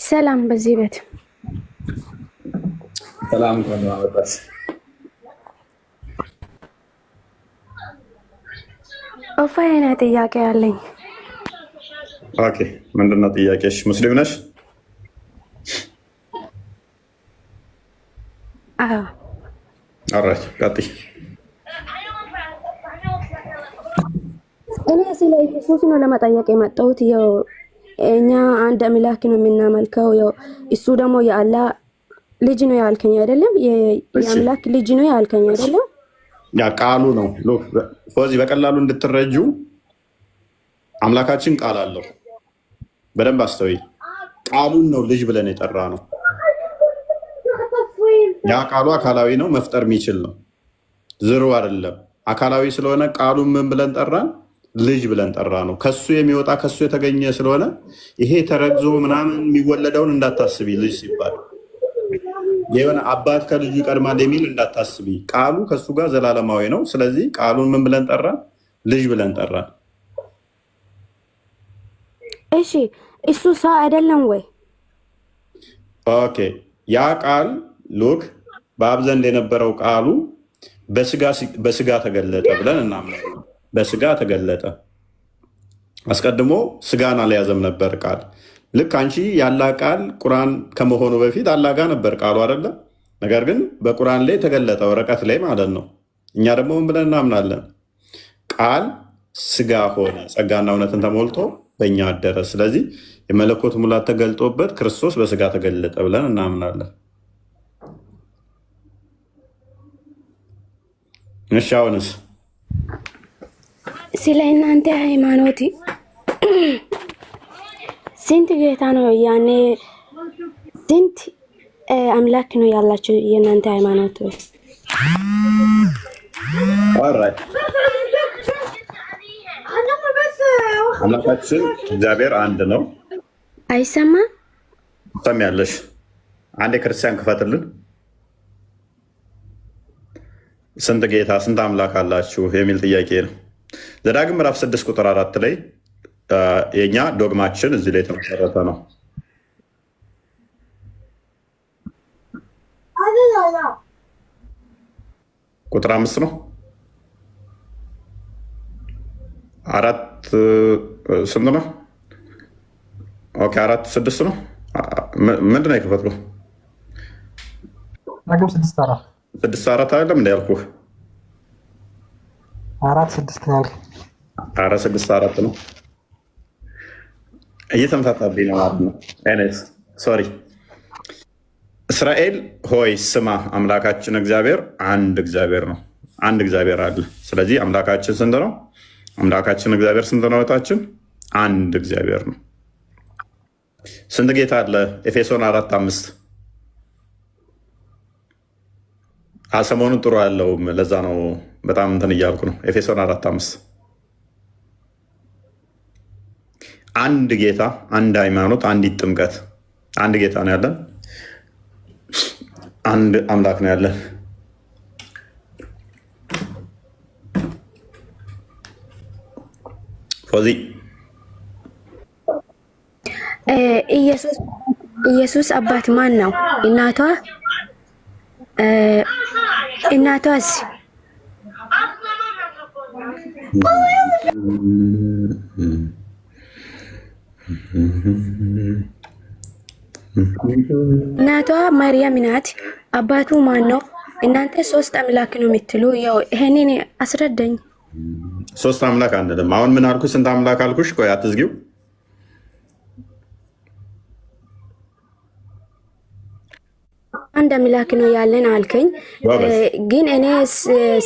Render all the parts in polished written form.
ሰላም በዚህ ቤት ሰላም እንኳን ማመጣሽ። ኦፋይና ጥያቄ አለኝ። ኦኬ ምንድነው ጥያቄሽ? ሙስሊም ነሽ? አዎ። አራች ቀጥይ። እኔ ስለ ኢየሱስ ነው ለመጠየቅ የመጣሁት። ያው እኛ አንድ አምላክ ነው የምናመልከው። ያው እሱ ደግሞ የአላህ ልጅ ነው ያልከኝ አይደለም? የአምላክ ልጅ ነው ያልከኝ አይደለም? ያ ቃሉ ነው። ሎክ ፎዚ በቀላሉ እንድትረጁ አምላካችን ቃል አለው። በደንብ አስተውይ። ቃሉን ነው ልጅ ብለን የጠራ ነው። ያ ቃሉ አካላዊ ነው፣ መፍጠር የሚችል ነው። ዝሩ አይደለም። አካላዊ ስለሆነ ቃሉን ምን ብለን ጠራን? ልጅ ብለን ጠራ ነው። ከሱ የሚወጣ ከሱ የተገኘ ስለሆነ ይሄ ተረግዞ ምናምን የሚወለደውን እንዳታስቢ። ልጅ ሲባል የሆነ አባት ከልጁ ይቀድማል የሚል እንዳታስቢ። ቃሉ ከሱ ጋር ዘላለማዊ ነው። ስለዚህ ቃሉን ምን ብለን ጠራን? ልጅ ብለን ጠራን። እሺ እሱ ሰው አይደለም ወይ? ኦኬ ያ ቃል ሉክ በአብ ዘንድ የነበረው ቃሉ በስጋ ተገለጠ ብለን እናምናለን። በስጋ ተገለጠ። አስቀድሞ ስጋን አልያዘም ነበር ቃል። ልክ አንቺ ያላ ቃል ቁርአን ከመሆኑ በፊት አላህ ጋር ነበር ቃሉ አይደለም። ነገር ግን በቁርአን ላይ ተገለጠ፣ ወረቀት ላይ ማለት ነው። እኛ ደግሞ ምን ብለን እናምናለን? ቃል ስጋ ሆነ፣ ጸጋና እውነትን ተሞልቶ በእኛ አደረ። ስለዚህ የመለኮት ሙላት ተገልጦበት ክርስቶስ በስጋ ተገለጠ ብለን እናምናለን። እሺ አሁንስ ስለ እናንተ ሃይማኖት ስንት ጌታ ነው? ያኔ ስንት አምላክ ነው ያላችሁ የእናንተ ሃይማኖት? አምላካችን እግዚአብሔር አንድ ነው። አይሰማም? ሰሚያለሽ? አንድ ክርስቲያን ክፈትልን። ስንት ጌታ ስንት አምላክ አላችሁ የሚል ጥያቄ ነው። ዘዳግም ምዕራፍ 6 ቁጥር 4 ላይ የኛ ዶግማችን እዚህ ላይ የተመሰረተ ነው። ቁጥር 5 ነው። 4 ስንት ነው? ኦኬ 4 6 ነው። ምንድን ነው የከፈትኩት? ዳግም 6:4 አይደለም እንደ ያልኩህ 4:6 ነው ያልኩህ። 4:6 ነው። እየተመታታብኝ ነው ማለት ነው። ኤነስ ሶሪ። እስራኤል ሆይ ስማ፣ አምላካችን እግዚአብሔር አንድ እግዚአብሔር ነው። አንድ እግዚአብሔር አለ። ስለዚህ አምላካችን ስንት ነው? አምላካችን እግዚአብሔር ስንት ነው? እህታችን አንድ እግዚአብሔር ነው። ስንት ጌታ አለ? ኤፌሶን 4:5 ሰሞኑን ጥሩ ያለው ለዛ ነው በጣም እንትን እያልኩ ነው። ኤፌሶን 4:5 አንድ ጌታ፣ አንድ ሃይማኖት፣ አንዲት ጥምቀት፣ አንድ ጌታ ነው ያለን፣ አንድ አምላክ ነው ያለን። ፎዚ ኢየሱስ አባት ማን ነው? እናቷስ? እናቷ ማርያም ናት። አባቱ ማን ነው? እናንተ ሶስት አምላክ ነው የምትሉ፣ ያው ይሄንን አስረዳኝ። ሶስት አምላክ አንልም። አሁን ምን አልኩሽ? ስንት አምላክ አልኩሽ? ቆይ አትዝጊው። አንድ አምላክ ነው ያለን አልከኝ። ግን እኔ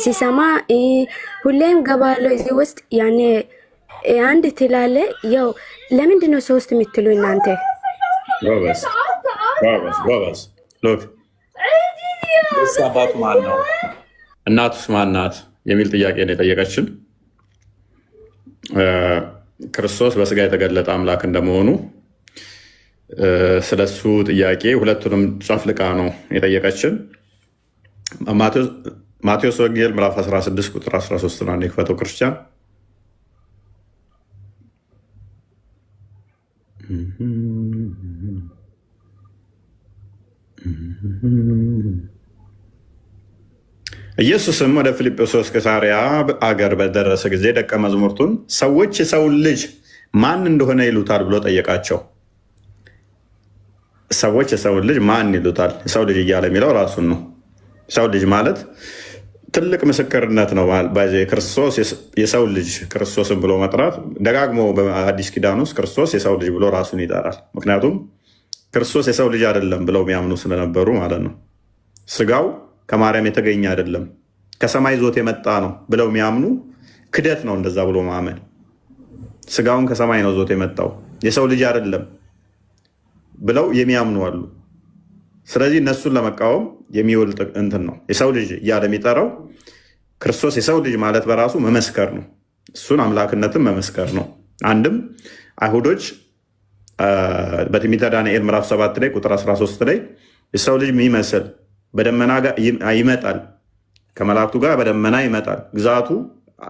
ሲሰማ ሁሌም ገባለሁ እዚህ ውስጥ ያኔ አንድ ትላለ። ያው ለምንድን ነው ሶስት የምትሉ እናንተ? ጎበዝ ሎክ እሱ አባቱ ማን ነው እናቱስ ማን ናት የሚል ጥያቄ ነው የጠየቀችን። ክርስቶስ በስጋ የተገለጠ አምላክ እንደመሆኑ ስለሱ ጥያቄ ሁለቱንም ጨፍልቃ ነው የጠየቀችን። ማቴዎስ ወንጌል ምዕራፍ 16 ቁጥር 13 ነው የክፈተው ክርስቲያን። ኢየሱስም ወደ ፊልጵስዩስ ቂሳርያ አገር በደረሰ ጊዜ ደቀ መዛሙርቱን ሰዎች የሰውን ልጅ ማን እንደሆነ ይሉታል ብሎ ጠየቃቸው። ሰዎች የሰውን ልጅ ማን ይሉታል? የሰው ልጅ እያለ የሚለው ራሱን ነው። ሰው ልጅ ማለት ትልቅ ምስክርነት ነው። ክርስቶስ የሰው ልጅ ክርስቶስን ብሎ መጥራት ደጋግሞ በአዲስ ኪዳን ውስጥ ክርስቶስ የሰው ልጅ ብሎ ራሱን ይጠራል። ምክንያቱም ክርስቶስ የሰው ልጅ አይደለም ብለው የሚያምኑ ስለነበሩ ማለት ነው። ስጋው ከማርያም የተገኘ አይደለም ከሰማይ ዞት የመጣ ነው ብለው የሚያምኑ ክደት ነው። እንደዛ ብሎ ማመን ስጋውን ከሰማይ ነው ዞት የመጣው የሰው ልጅ አይደለም ብለው የሚያምኑ አሉ። ስለዚህ እነሱን ለመቃወም የሚውል እንትን ነው። የሰው ልጅ እያለ የሚጠራው ክርስቶስ የሰው ልጅ ማለት በራሱ መመስከር ነው። እሱን አምላክነትን መመስከር ነው። አንድም አይሁዶች በትንቢተ ዳንኤል ምዕራፍ 7 ላይ ቁጥር 13 ላይ የሰው ልጅ የሚመስል በደመና ይመጣል፣ ከመላእክቱ ጋር በደመና ይመጣል፣ ግዛቱ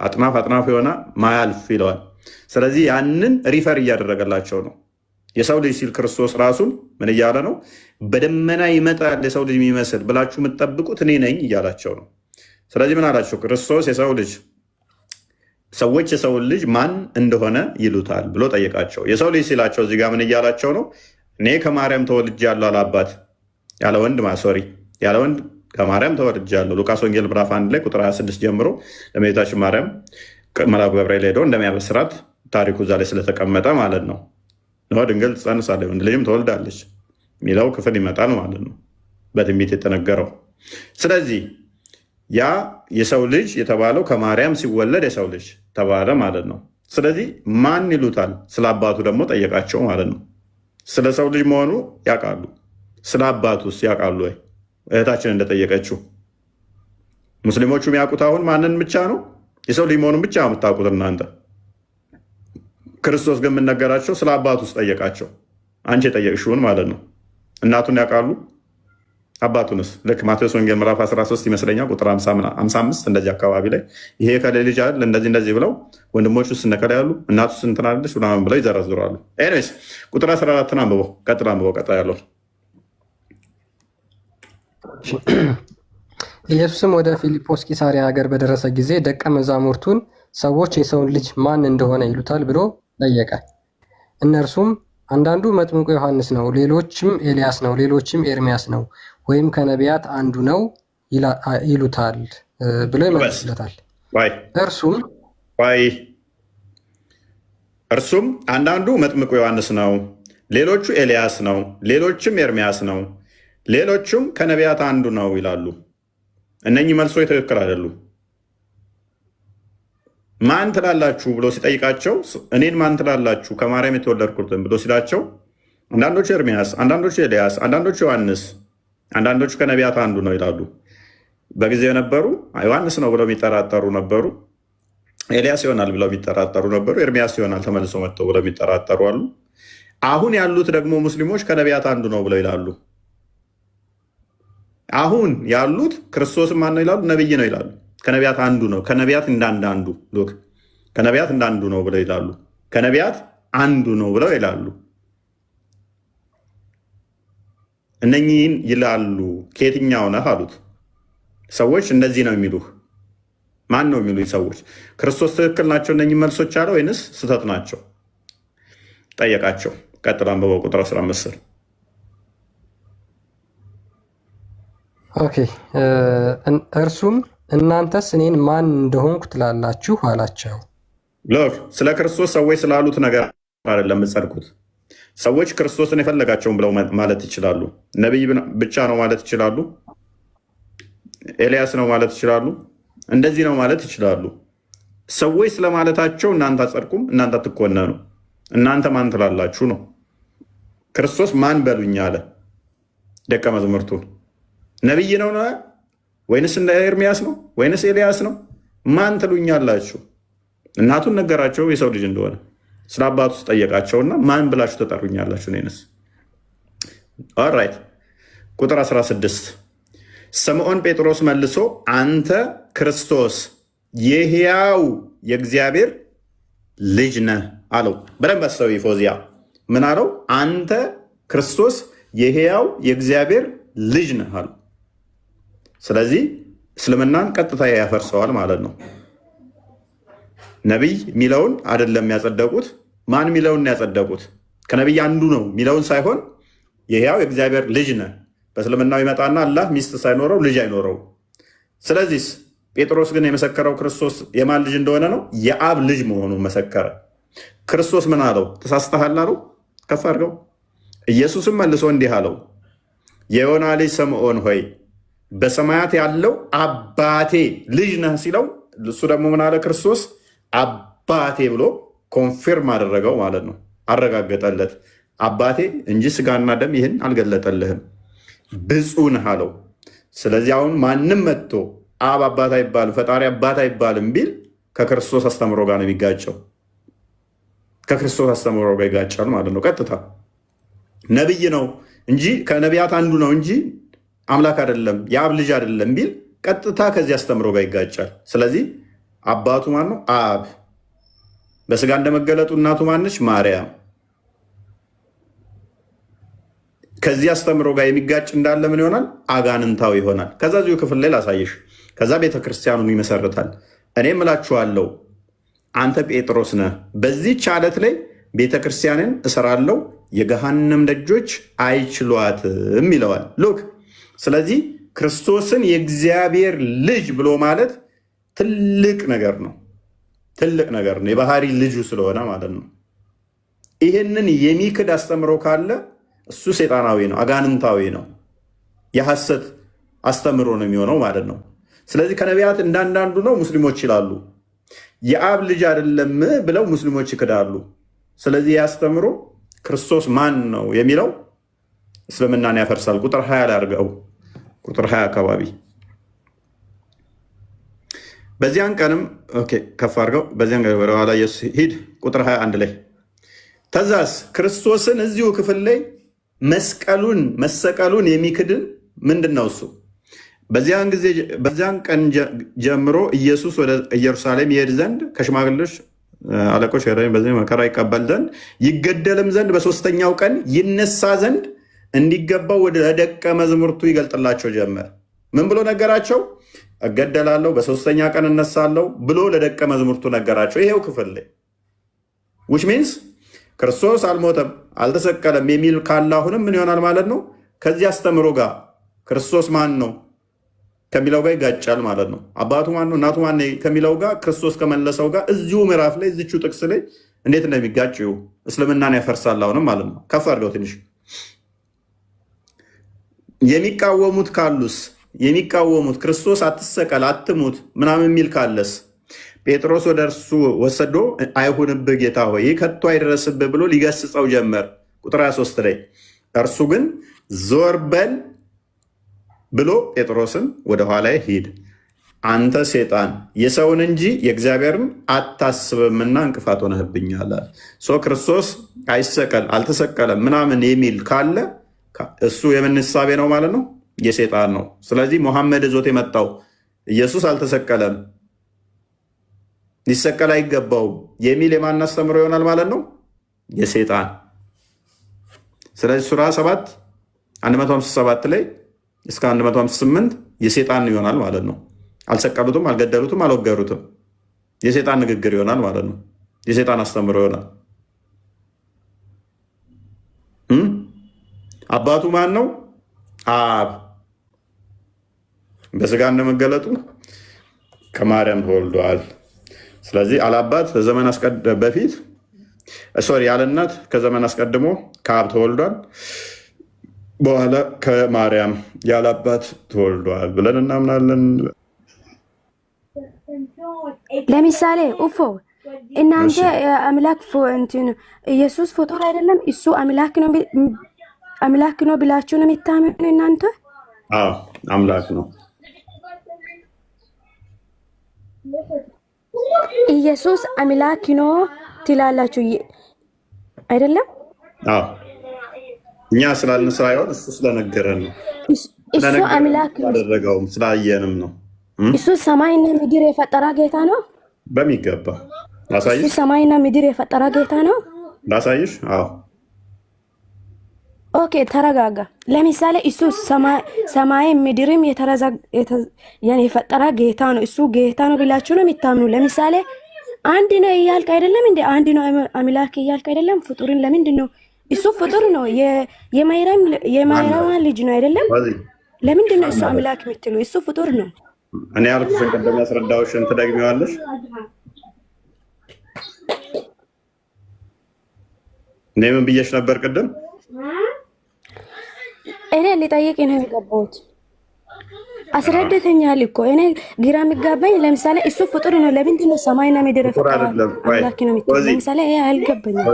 አጥናፍ አጥናፍ የሆነ ማያልፍ ይለዋል። ስለዚህ ያንን ሪፈር እያደረገላቸው ነው። የሰው ልጅ ሲል ክርስቶስ ራሱን ምን እያለ ነው? በደመና ይመጣል የሰው ልጅ የሚመስል ብላችሁ የምትጠብቁት እኔ ነኝ እያላቸው ነው። ስለዚህ ምን አላቸው? ክርስቶስ የሰው ልጅ ሰዎች የሰውን ልጅ ማን እንደሆነ ይሉታል ብሎ ጠየቃቸው። የሰው ልጅ ሲላቸው እዚህ ጋር ምን እያላቸው ነው? እኔ ከማርያም ተወልጃለሁ አለ አባት ያለ ወንድ ማሶሪ ያለ ወንድ ከማርያም ተወልጃለሁ። ሉቃስ ወንጌል ምዕራፍ 1 ላይ ቁጥር 26 ጀምሮ ለእመቤታችን ማርያም መልአኩ ገብርኤል ሄዶ እንደሚያበስራት ታሪኩ እዛ ላይ ስለተቀመጠ ማለት ነው። ድንግል ትጸንሳለች ወንድ ልጅም ትወልዳለች የሚለው ክፍል ይመጣል ማለት ነው፣ በትንቢት የተነገረው። ስለዚህ ያ የሰው ልጅ የተባለው ከማርያም ሲወለድ የሰው ልጅ ተባለ ማለት ነው። ስለዚህ ማን ይሉታል? ስለ አባቱ ደግሞ ጠየቃቸው ማለት ነው። ስለ ሰው ልጅ መሆኑ ያውቃሉ። ስለ አባቱስ ያውቃሉ ወይ? እህታችን እንደጠየቀችው ሙስሊሞቹ የሚያውቁት አሁን ማንን ብቻ ነው? የሰው ልጅ መሆኑን ብቻ የምታውቁት እናንተ። ክርስቶስ ግን የምነገራቸው ስለ አባቱ ውስጥ ጠየቃቸው። አንቺ የጠየቅሽውን ማለት ነው። እናቱን ያውቃሉ? አባቱንስ? ልክ ማቴዎስ ወንጌል ምዕራፍ 13 ይመስለኛል ቁጥር 55 እንደዚህ አካባቢ ላይ ይሄ ከሌ ልጅ አይደል እንደዚህ ብለው ወንድሞች ውስጥ እነከላ ያሉ እናቱ ስንትናለች ምናምን ብለው ይዘረዝራሉ። ኤኒዌይስ ቁጥር 14 አንብበው፣ ቀጥል አንብበው፣ ቀጥል ያለው ኢየሱስም ወደ ፊልጶስ ቂሳርያ ሀገር በደረሰ ጊዜ ደቀ መዛሙርቱን ሰዎች የሰውን ልጅ ማን እንደሆነ ይሉታል ብሎ ጠየቀ። እነርሱም አንዳንዱ መጥምቁ ዮሐንስ ነው፣ ሌሎችም ኤልያስ ነው፣ ሌሎችም ኤርሚያስ ነው ወይም ከነቢያት አንዱ ነው ይሉታል ብሎ ይመልስለታል። እርሱም አንዳንዱ መጥምቁ ዮሐንስ ነው፣ ሌሎቹ ኤልያስ ነው፣ ሌሎችም ኤርሚያስ ነው፣ ሌሎቹም ከነቢያት አንዱ ነው ይላሉ። እነኚህ መልሶች ትክክል አይደሉም። ማን ትላላችሁ ብሎ ሲጠይቃቸው እኔን ማን ትላላችሁ ከማርያም የተወለድኩትን ብሎ ሲላቸው አንዳንዶቹ ኤርሚያስ፣ አንዳንዶቹ ኤልያስ፣ አንዳንዶቹ ዮሐንስ፣ አንዳንዶቹ ከነቢያት አንዱ ነው ይላሉ። በጊዜው የነበሩ ዮሐንስ ነው ብለው የሚጠራጠሩ ነበሩ። ኤልያስ ይሆናል ብለው የሚጠራጠሩ ነበሩ። ኤርሚያስ ይሆናል ተመልሶ መጥተው ብለው የሚጠራጠሩ አሉ። አሁን ያሉት ደግሞ ሙስሊሞች ከነቢያት አንዱ ነው ብለው ይላሉ። አሁን ያሉት ክርስቶስም ማን ነው ይላሉ? ነብይ ነው ይላሉ። ከነቢያት አንዱ ነው። ከነቢያት እንዳንዳንዱ ሎክ ከነቢያት እንዳንዱ ነው ብለው ይላሉ። ከነቢያት አንዱ ነው ብለው ይላሉ። እነኚህን ይላሉ። ከየትኛው ነህ አሉት። ሰዎች እንደዚህ ነው የሚሉህ። ማን ነው የሚሉ ሰዎች? ክርስቶስ ትክክል ናቸው እነኚህ መልሶች አለ ወይንስ ስህተት ናቸው? ጠየቃቸው። ቀጥላ አንብበው ቁጥር 15 ኦኬ። እርሱም እናንተስ እኔን ማን እንደሆንኩ ትላላችሁ አላቸው። ሎክ ስለ ክርስቶስ ሰዎች ስላሉት ነገር አይደለም የምትጸድቁት። ሰዎች ክርስቶስን የፈለጋቸውን ብለው ማለት ይችላሉ። ነቢይ ብቻ ነው ማለት ይችላሉ። ኤልያስ ነው ማለት ይችላሉ። እንደዚህ ነው ማለት ይችላሉ። ሰዎች ስለማለታቸው እናንተ አጸድቁም፣ እናንተ አትኮነኑ። እናንተ ማን ትላላችሁ ነው። ክርስቶስ ማን በሉኝ አለ ደቀ መዛሙርቱን። ነቢይ ነው ወይንስ እንደ ኤርሚያስ ነው ወይንስ ኤልያስ ነው? ማን ትሉኛላችሁ? እናቱን ነገራቸው የሰው ልጅ እንደሆነ። ስለ አባቱ ውስጥ ጠየቃቸውና ማን ብላችሁ ተጠሩኛላችሁ? እኔንስ? ኦልራይት ቁጥር 16 ስምዖን ጴጥሮስ መልሶ አንተ ክርስቶስ የሕያው የእግዚአብሔር ልጅ ነህ አለው። በደንብ አስተውይ ፎዚያ። ምን አለው? አንተ ክርስቶስ የሕያው የእግዚአብሔር ልጅ ነህ አሉ። ስለዚህ እስልምናን ቀጥታ ያፈርሰዋል ማለት ነው። ነቢይ የሚለውን አይደለም ያጸደቁት። ማን የሚለውን ያጸደቁት? ከነቢይ አንዱ ነው የሚለውን ሳይሆን የሕያው የእግዚአብሔር ልጅ ነህ። በእስልምናው ይመጣና አላህ ሚስት ሳይኖረው ልጅ አይኖረው። ስለዚህ ጴጥሮስ ግን የመሰከረው ክርስቶስ የማን ልጅ እንደሆነ ነው? የአብ ልጅ መሆኑን መሰከረ። ክርስቶስ ምን አለው? ተሳስተሃል አለው። ከፍ አድርገው። ኢየሱስም መልሶ እንዲህ አለው፣ የዮና ልጅ ስምዖን ሆይ በሰማያት ያለው አባቴ ልጅ ነህ ሲለው፣ እሱ ደግሞ ምን አለ? ክርስቶስ አባቴ ብሎ ኮንፊርም አደረገው ማለት ነው። አረጋገጠለት። አባቴ እንጂ ስጋና ደም ይህን አልገለጠልህም፣ ብፁዕ ነህ አለው። ስለዚህ አሁን ማንም መጥቶ አብ አባት አይባልም፣ ፈጣሪ አባት አይባልም ቢል ከክርስቶስ አስተምሮ ጋር ነው የሚጋጨው። ከክርስቶስ አስተምሮ ጋር ይጋጫል ማለት ነው። ቀጥታ ነቢይ ነው እንጂ ከነቢያት አንዱ ነው እንጂ አምላክ አይደለም፣ የአብ ልጅ አይደለም ቢል ቀጥታ ከዚህ አስተምሮ ጋር ይጋጫል። ስለዚህ አባቱ ማን ነው? አብ። በስጋ እንደመገለጡ እናቱ ማነች? ማርያም። ከዚህ አስተምሮ ጋር የሚጋጭ እንዳለ ምን ይሆናል? አጋንንታዊ ይሆናል። ከዛ ዚሁ ክፍል ላይ ላሳየሽ። ከዛ ቤተክርስቲያኑን ይመሰርታል። እኔም እላችኋለሁ አንተ ጴጥሮስ ነህ፣ በዚህች ዓለት ላይ ቤተክርስቲያንን እሰራለሁ፣ የገሃነም ደጆች አይችሏትም ይለዋል። ሉክ። ስለዚህ ክርስቶስን የእግዚአብሔር ልጅ ብሎ ማለት ትልቅ ነገር ነው። ትልቅ ነገር ነው። የባህሪ ልጁ ስለሆነ ማለት ነው። ይህንን የሚክድ አስተምሮ ካለ እሱ ሴጣናዊ ነው፣ አጋንንታዊ ነው፣ የሐሰት አስተምሮ ነው የሚሆነው ማለት ነው። ስለዚህ ከነቢያት እንዳንዳንዱ ነው ሙስሊሞች ይላሉ። የአብ ልጅ አይደለም ብለው ሙስሊሞች ይክዳሉ። ስለዚህ ያስተምሮ ክርስቶስ ማን ነው የሚለው እስልምናን ያፈርሳል። ቁጥር 20 ላይ አድርገው፣ ቁጥር 20 አካባቢ በዚያን ቀንም ከፍ አድርገው፣ በዚያን ቀን ወደኋላ ኢየሱስ ሂድ። ቁጥር 21 ላይ ተዛስ ክርስቶስን እዚሁ ክፍል ላይ መሰቀሉን የሚክድን ምንድን ነው እሱ? በዚያን ቀን ጀምሮ ኢየሱስ ወደ ኢየሩሳሌም ይሄድ ዘንድ ከሽማግሌዎች አለቆች በዚህ መከራ ይቀበል ዘንድ ይገደልም ዘንድ በሶስተኛው ቀን ይነሳ ዘንድ እንዲገባው ወደ ደቀ መዛሙርቱ ይገልጥላቸው ጀመር። ምን ብሎ ነገራቸው? እገደላለሁ፣ በሶስተኛ ቀን እነሳለሁ ብሎ ለደቀ መዛሙርቱ ነገራቸው። ይሄው ክፍል ላይ which means ክርስቶስ አልሞተም አልተሰቀለም የሚል ካለ አሁንም ምን ይሆናል ማለት ነው? ከዚህ አስተምሮ ጋር ክርስቶስ ማን ነው ከሚለው ጋር ይጋጫል ማለት ነው። አባቱ ማን ነው እናቱ ማን ከሚለው ጋር ክርስቶስ ከመለሰው ጋር እዚሁ ምዕራፍ ላይ እዚቹ ጥቅስ ላይ እንዴት እንደሚጋጭ እስልምናን ያፈርሳል አሁንም ማለት ነው። ከፍ አድርገው ትንሽ የሚቃወሙት ካሉስ የሚቃወሙት ክርስቶስ አትሰቀል አትሙት ምናምን የሚል ካለስ ጴጥሮስ ወደ እርሱ ወሰዶ አይሁንብህ ጌታ ሆይ ከቶ አይደረስብህ ብሎ ሊገስጸው ጀመር። ቁጥር 23 ላይ እርሱ ግን ዞር በል ብሎ ጴጥሮስን ወደኋላ ሂድ፣ አንተ ሴጣን የሰውን እንጂ የእግዚአብሔርን አታስብምና እንቅፋት ሆነህብኛል። ክርስቶስ አይሰቀል አልተሰቀለም ምናምን የሚል ካለ እሱ የምን እሳቤ ነው ማለት ነው? የሴጣን ነው። ስለዚህ ሙሐመድ ዞት የመጣው ኢየሱስ አልተሰቀለም ሊሰቀል አይገባውም የሚል የማን አስተምሮ ይሆናል ማለት ነው? የሴጣን። ስለዚህ ሱራ 7 157 ላይ እስከ 158 የሴጣን ይሆናል ማለት ነው። አልሰቀሉትም፣ አልገደሉትም፣ አልወገሩትም። የሴጣን ንግግር ይሆናል ማለት ነው። የሴጣን አስተምሮ ይሆናል። አባቱ ማን ነው? አብ። በስጋ እንደመገለጡ ከማርያም ተወልዷል። ስለዚህ አላባት ዘመን በፊት ያለ እናት ከዘመን አስቀድሞ ከአብ ተወልዷል። በኋላ ከማርያም ያለ አባት ተወልዷል ብለን እናምናለን። ለምሳሌ ኡፎ እናንተ አምላክ ኢየሱስ ፍጡር አይደለም እሱ አምላክ ነው ብላችሁ ነው የምታምኑ እናንተ? አዎ አምላክ ነው። ኢየሱስ አምላክ ነው ትላላችሁ አይደለም? አዎ እኛ ስላልን ሳይሆን እሱ ስለነገረን ነው። እሱ አምላክ ያደረገውም ስላየንም ነው። እሱ ሰማይና ምድር የፈጠረ ጌታ ነው። በሚገባ ላሳይሽ። እሱ ሰማይና ምድር የፈጠረ ጌታ ነው። ላሳይሽ። አዎ ኦኬ ተረጋጋ። ለምሳሌ እሱ ሰማይ ምድርም የፈጠረ ጌታ ነው፣ እሱ ጌታ ነው ብላችሁ ነው የሚታምኑ። ለምሳሌ አንድ ነው እያልክ አይደለም እንዴ? አንድ ነው አምላክ እያልክ አይደለም? ፍጡርን ለምንድን ነው እሱ ፍጡር ነው፣ የማይረባ ልጅ ነው አይደለም? ለምንድን ነው እሱ አምላክ የምትሉ? እሱ ፍጡር ነው። እኔ ያልኩሽን ቅድም ያስረዳሁሽን ትደግሚዋለሽ? እኔ ምን ብዬሽ ነበር ቅድም? እኔ ሊጠይቅ ነው የገባሁት። አስረድተኛል እኮ እኔ ግራ የሚጋባኝ ለምሳሌ እሱ ፍጡር ነው፣ ለምንድን ነው ሰማይና ምድር የፈጠረ አምላክ ነው የምትለው? ለምሳሌ ይሄ አልገባኝም።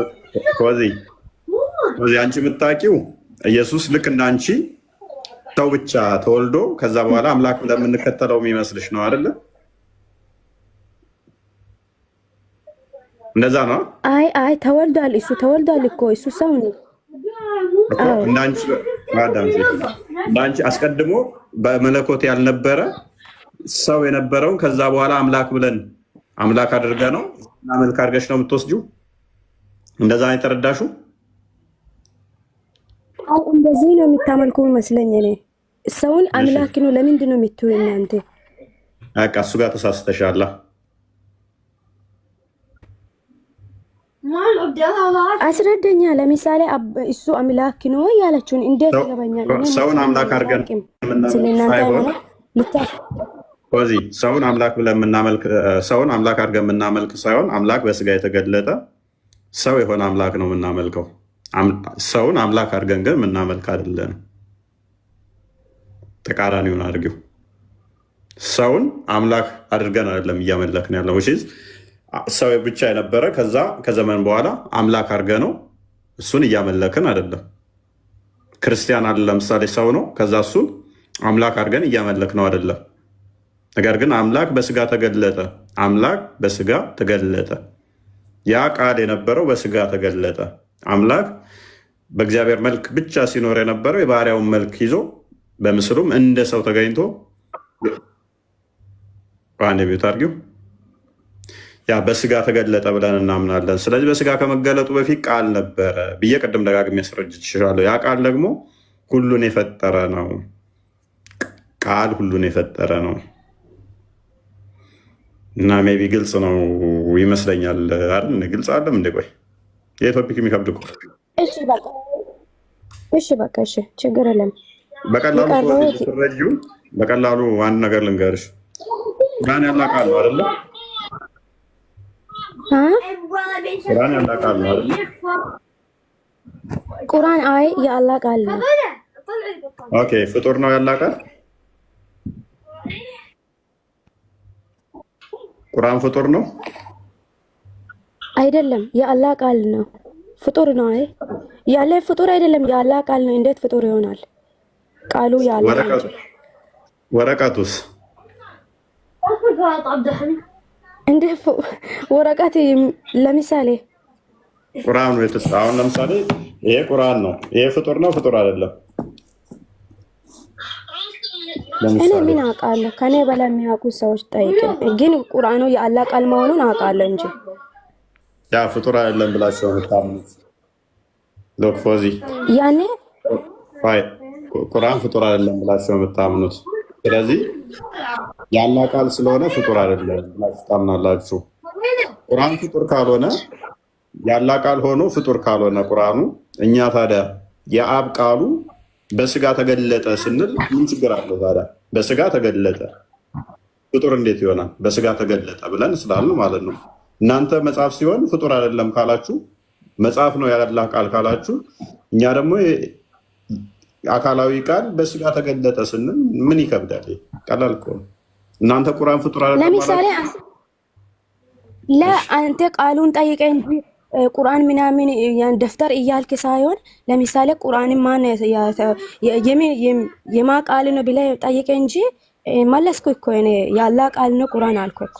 ወዚ አንቺ የምታውቂው ኢየሱስ ልክ እንደ አንቺ ሰው ብቻ ተወልዶ ከዛ በኋላ አምላክ ለምንከተለው የሚመስልሽ ነው አይደለ? እንደዛ ነው። አይ ተወልዷል፣ እሱ ተወልዷል እኮ እሱ ሰው ነው። እንዳንቺ አስቀድሞ በመለኮት ያልነበረ ሰው የነበረውን ከዛ በኋላ አምላክ ብለን አምላክ አድርገ ነው እና መልክ አድርገሽ ነው የምትወስጂው። እንደዛ ነው የተረዳሽው? አው እንደዚህ ነው የሚታመልኩ መስለኝ። እኔ ሰውን አምላክ ነው ለምንድን ነው የምትዩ እናንተ? በቃ እሱ ጋር ተሳስተሻል። አስረደኛ። ለምሳሌ እሱ አምላክ ነው ያለችውን እንዴት ይገባኛል? ሰውን አምላክ አድርገን ሰውን አምላክ ብለን የምናመልክ ሰውን አምላክ አድርገን የምናመልክ ሳይሆን አምላክ በስጋ የተገለጠ ሰው የሆነ አምላክ ነው የምናመልከው። ሰውን አምላክ አድርገን ግን የምናመልክ አይደለም። ተቃራኒውን አድርጊው። ሰውን አምላክ አድርገን አይደለም እያመለክን ያለው። ሰው ብቻ የነበረ ከዛ ከዘመን በኋላ አምላክ አድርገ ነው እሱን እያመለክን አይደለም። ክርስቲያን አለ ለምሳሌ ሰው ነው፣ ከዛ እሱን አምላክ አድርገን እያመለክ ነው አይደለም። ነገር ግን አምላክ በስጋ ተገለጠ። አምላክ በስጋ ተገለጠ። ያ ቃል የነበረው በስጋ ተገለጠ። አምላክ በእግዚአብሔር መልክ ብቻ ሲኖር የነበረው የባህሪያውን መልክ ይዞ በምስሉም እንደ ሰው ተገኝቶ በአንድ ቤት አድርጊው ያ በስጋ ተገለጠ ብለን እናምናለን። ስለዚህ በስጋ ከመገለጡ በፊት ቃል ነበረ ብዬ ቅድም ደጋግሜ ያስረጅችሻለሁ። ያ ቃል ደግሞ ሁሉን የፈጠረ ነው። ቃል ሁሉን የፈጠረ ነው እና ሜቢ ግልጽ ነው ይመስለኛል አይደል? ግልጽ አለም እንደ ቆይ የቶፒክ የሚከብድ እኮ። እሺ በቃ እሺ፣ ችግር የለም። በቀላሉ አንድ ነገር ልንገርሽ። ቁርአን ያለ ቃል ነው አይደለ? ቁርአን ያለ ቃል ነው አይደለ? ቁርአን የአላህ ቃል ነው። ኦኬ፣ ፍጡር ነው ያለ ቃል? ቁርአን ፍጡር ነው አይደለም? የአላህ ቃል ነው። ፍጡር ነው ያለ ፍጡር አይደለም። የአላህ ቃል ነው። እንዴት ፍጡር ይሆናል? ቃሉ ያለ ወረቀቱስ እንደ ወረቀት ለምሳሌ ቁርአን ነው የተጻፈው። አሁን ለምሳሌ ይሄ ቁርአን ነው። ይሄ ፍጡር ነው? ፍጡር አይደለም? እኔ ምን አውቃለሁ? ከኔ በላይ የሚያውቁ ሰዎች ጠይቅ። ግን ቁርአኑ የአላህ ቃል መሆኑን አውቃለሁ እንጂ ያ ፍጡር አይደለም ብላችሁ የምታምኑት ሎክፎዚ ያኔ ቁርአን ፍጡር አይደለም ብላችሁ የምታምኑት። ስለዚህ የአላህ ቃል ስለሆነ ፍጡር አይደለም ብላችሁ ታምናላችሁ። ቁርአን ፍጡር ካልሆነ የአላህ ቃል ሆኖ ፍጡር ካልሆነ ቁርአኑ እኛ ታዲያ የአብ ቃሉ በስጋ ተገለጠ ስንል ምን ችግር አለው ታዲያ? በስጋ ተገለጠ ፍጡር እንዴት ይሆናል? በስጋ ተገለጠ ብለን ስላልን ማለት ነው። እናንተ መጽሐፍ ሲሆን ፍጡር አይደለም ካላችሁ፣ መጽሐፍ ነው የአላህ ቃል ካላችሁ፣ እኛ ደግሞ አካላዊ ቃል በስጋ ተገለጠ ስንል ምን ይከብዳል? ቀላል እኮ ነው። እናንተ ቁርአን ፍጡር አይደለም ለምሳሌ ለአንተ ቃሉን ጠይቀ እንጂ ቁርአን ምናምን ያን ደፍተር እያልክ ሳይሆን ለምሳሌ ቁርአን ማን የማ ቃል ነው ብለህ ጠይቀ እንጂ መለስኩ እኮ እኔ የአላህ ቃል ነው ቁርአን አልኩ እኮ።